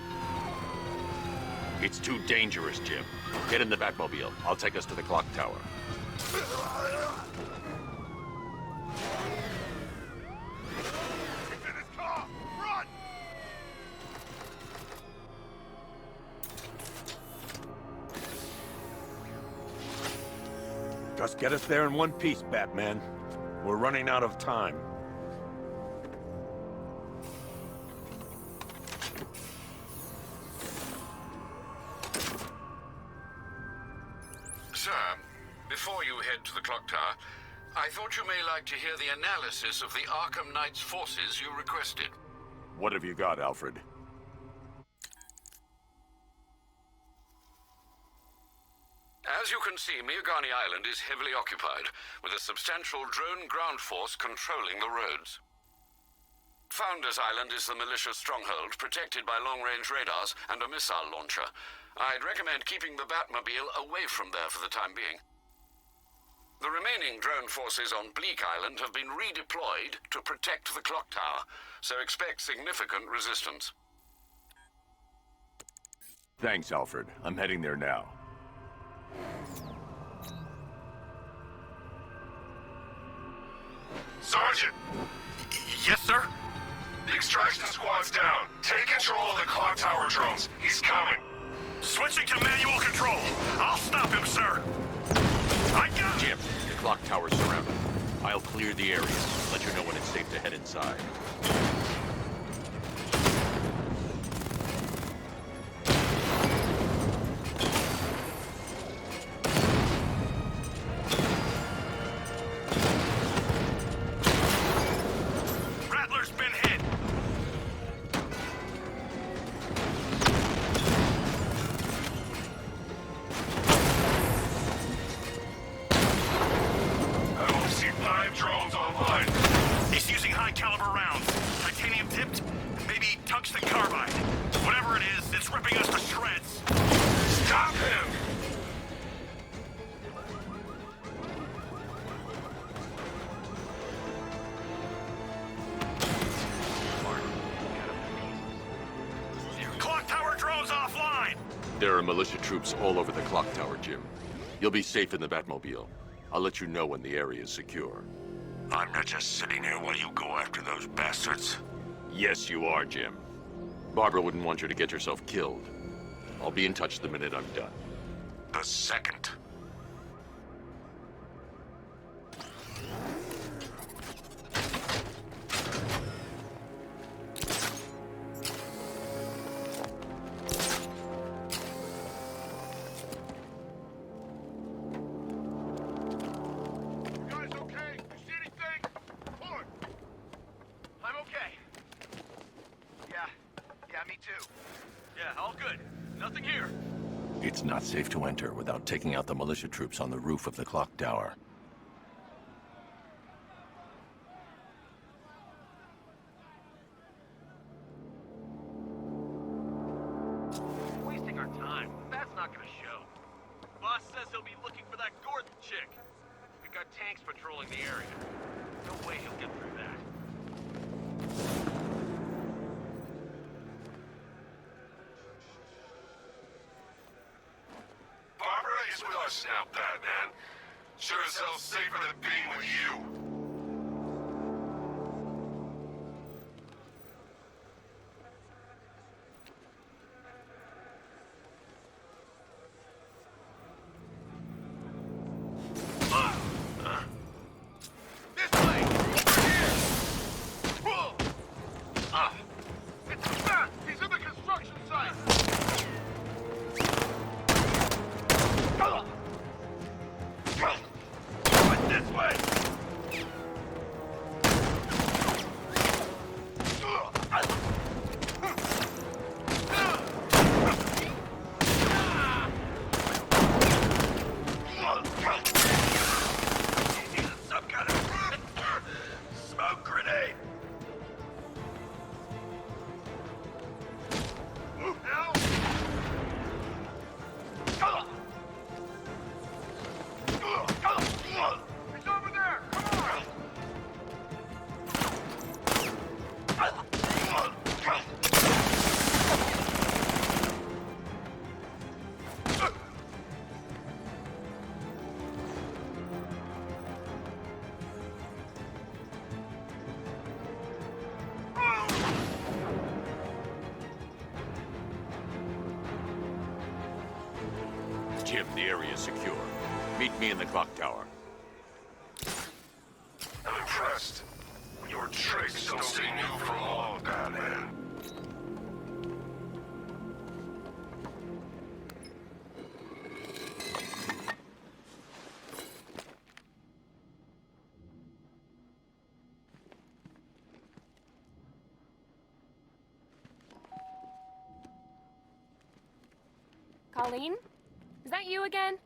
It's too dangerous, Jim. Get in the Batmobile. I'll take us to the clock tower. Just get us there in one piece, Batman. We're running out of time. Sir, before you head to the clock tower, I thought you may like to hear the analysis of the Arkham Knight's forces you requested. What have you got, Alfred? As you can see, Miagani Island is heavily occupied, with a substantial drone ground force controlling the roads. Founders Island is the militia stronghold, protected by long-range radars and a missile launcher. I'd recommend keeping the Batmobile away from there for the time being. The remaining drone forces on Bleak Island have been redeployed to protect the clock tower, so expect significant resistance. Thanks, Alfred. I'm heading there now. Sergeant! Yes, sir? The extraction squad's down. Take control of the clock tower drones. He's coming. Switching to manual control. I'll stop him, sir. I got Jim, the clock tower's surrounded. I'll clear the area. Let you know when it's safe to head inside. Rattler's been hit. I only see 5 drones online. He's using high-caliber rounds. Titanium tipped, maybe tungsten carbide. Whatever it is, it's ripping us to shreds. Stop him! Clock tower drones offline! There are militia troops all over the clock tower, Jim. You'll be safe in the Batmobile. I'll let you know when the area is secure. I'm not just sitting here while you go after those bastards. Yes, you are, Jim. Barbara wouldn't want you to get yourself killed. I'll be in touch the minute I'm done. The second. You guys okay? You see anything? Report. I'm okay. Yeah, me too. Yeah, all good. Nothing here. It's not safe to enter without taking out the militia troops on the roof of the clock tower. Wasting our time. That's not gonna show. Boss says he'll be looking for that Gordon chick. We got tanks patrolling the area. No way he'll get through that. Barbara is with us now, Batman. Sure as hell safer than being with you. This way! Over here! Whoa! It's fast! He's in the construction site! Going this way! Some kind of smoke grenade! Now! He's over there! The area is secure. Meet me in the clock tower. I'm impressed. Your tricks don't stay new for long, Batman. Colleen? Is that you again?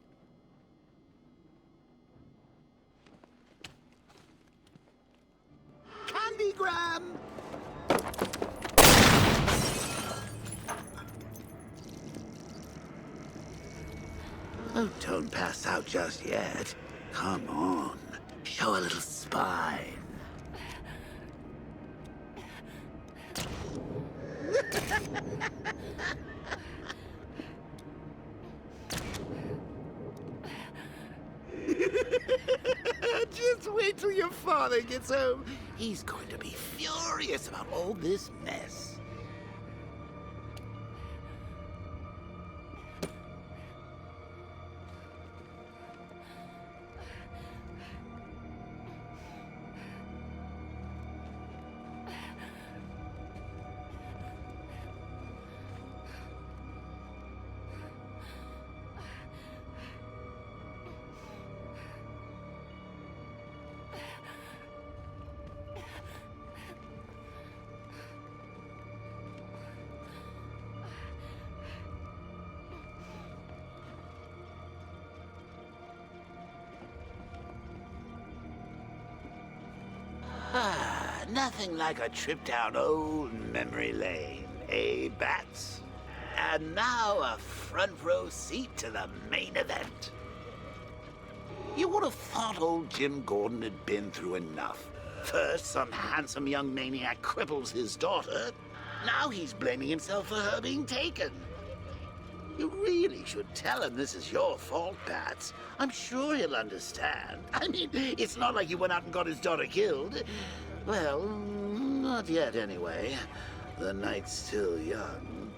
Candygram! Oh, don't pass out just yet. Come on. Show a little spine. Just wait till your father gets home. He's going to be furious about all this mess. Nothing like a trip down old memory lane, eh, Bats? And now a front row seat to the main event. You would have thought old Jim Gordon had been through enough. First, some handsome young maniac cripples his daughter. Now he's blaming himself for her being taken. You really should tell him this is your fault, Bats. I'm sure he'll understand. I mean, it's not like you went out and got his daughter killed. Well, not yet anyway. The night's still young.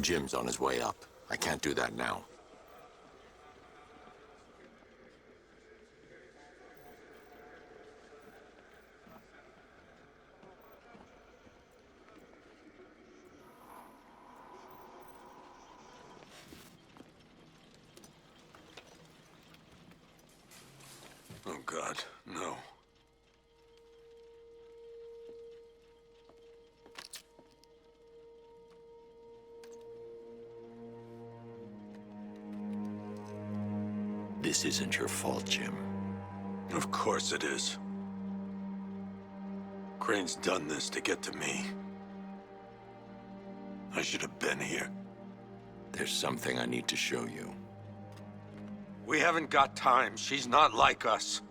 Jim's on his way up. I can't do that now. Oh, God, no. This isn't your fault, Jim. Of course it is. Crane's done this to get to me. I should have been here. There's something I need to show you. We haven't got time. She's not like us.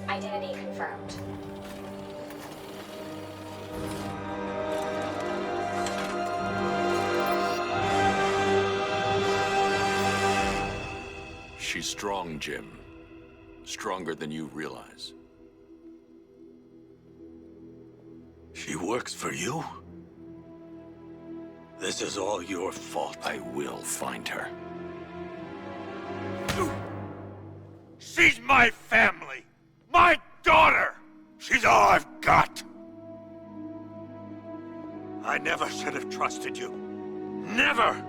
Identity confirmed. She's strong, Jim. Stronger than you realize. She works for you? This is all your fault. I will find her. She's my family! My daughter! She's all I've got! I never should have trusted you. Never!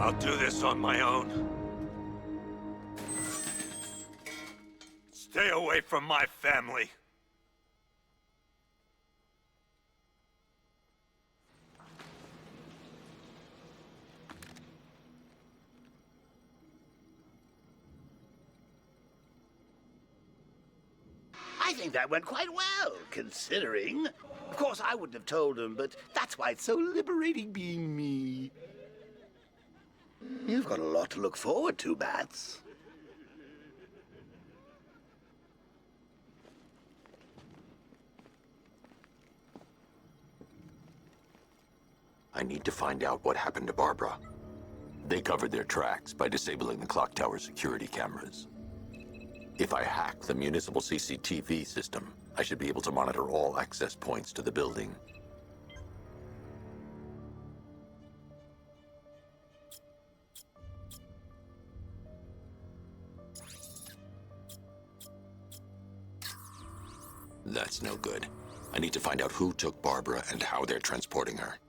I'll do this on my own. Stay away from my family. I think that went quite well, considering. Of course, I wouldn't have told him, but that's why it's so liberating being me. You've got a lot to look forward to, Bats. need to find out what happened to Barbara. They covered their tracks by disabling the clock tower security cameras. If I hack the municipal CCTV system, I should be able to monitor all access points to the building. That's no good. I need to find out who took Barbara and how they're transporting her.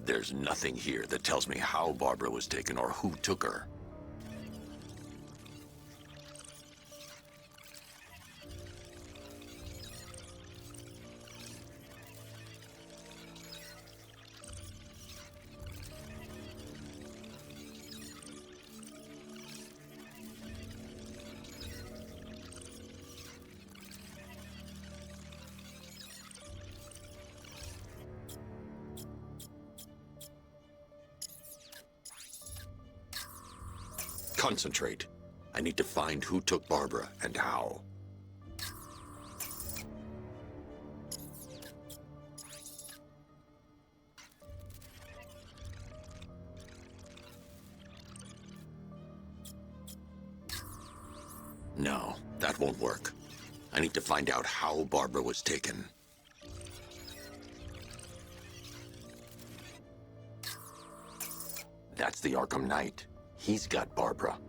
There's nothing here that tells me how Barbara was taken or who took her. Concentrate. I need to find who took Barbara and how. No, that won't work. I need to find out how Barbara was taken. That's the Arkham Knight. He's got Barbara.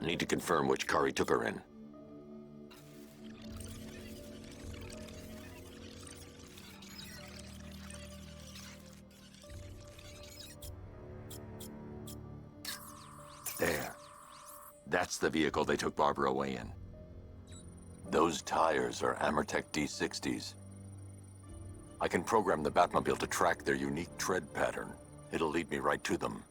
I need to confirm which car he took her in. There. That's the vehicle they took Barbara away in. Those tires are Amertech D60s. I can program the Batmobile to track their unique tread pattern. It'll lead me right to them.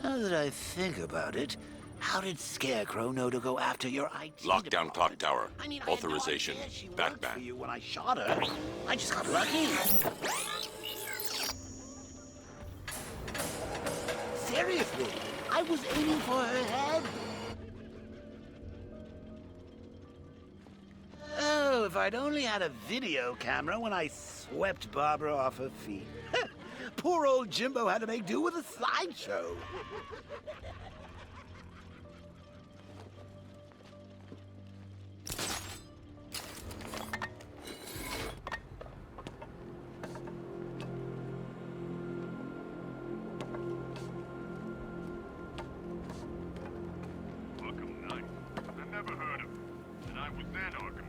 Now that I think about it, how did Scarecrow know to go after your IT Lockdown clock tower. I mean, Authorization. I had no idea she worked for Batman. you when I shot her. I just got lucky. Seriously, I was aiming for her head. Oh, if I'd only had a video camera when I swept Barbara off her feet. Poor old Jimbo had to make do with a slideshow. Arkham Knight. I never heard of him. And I was then Arkham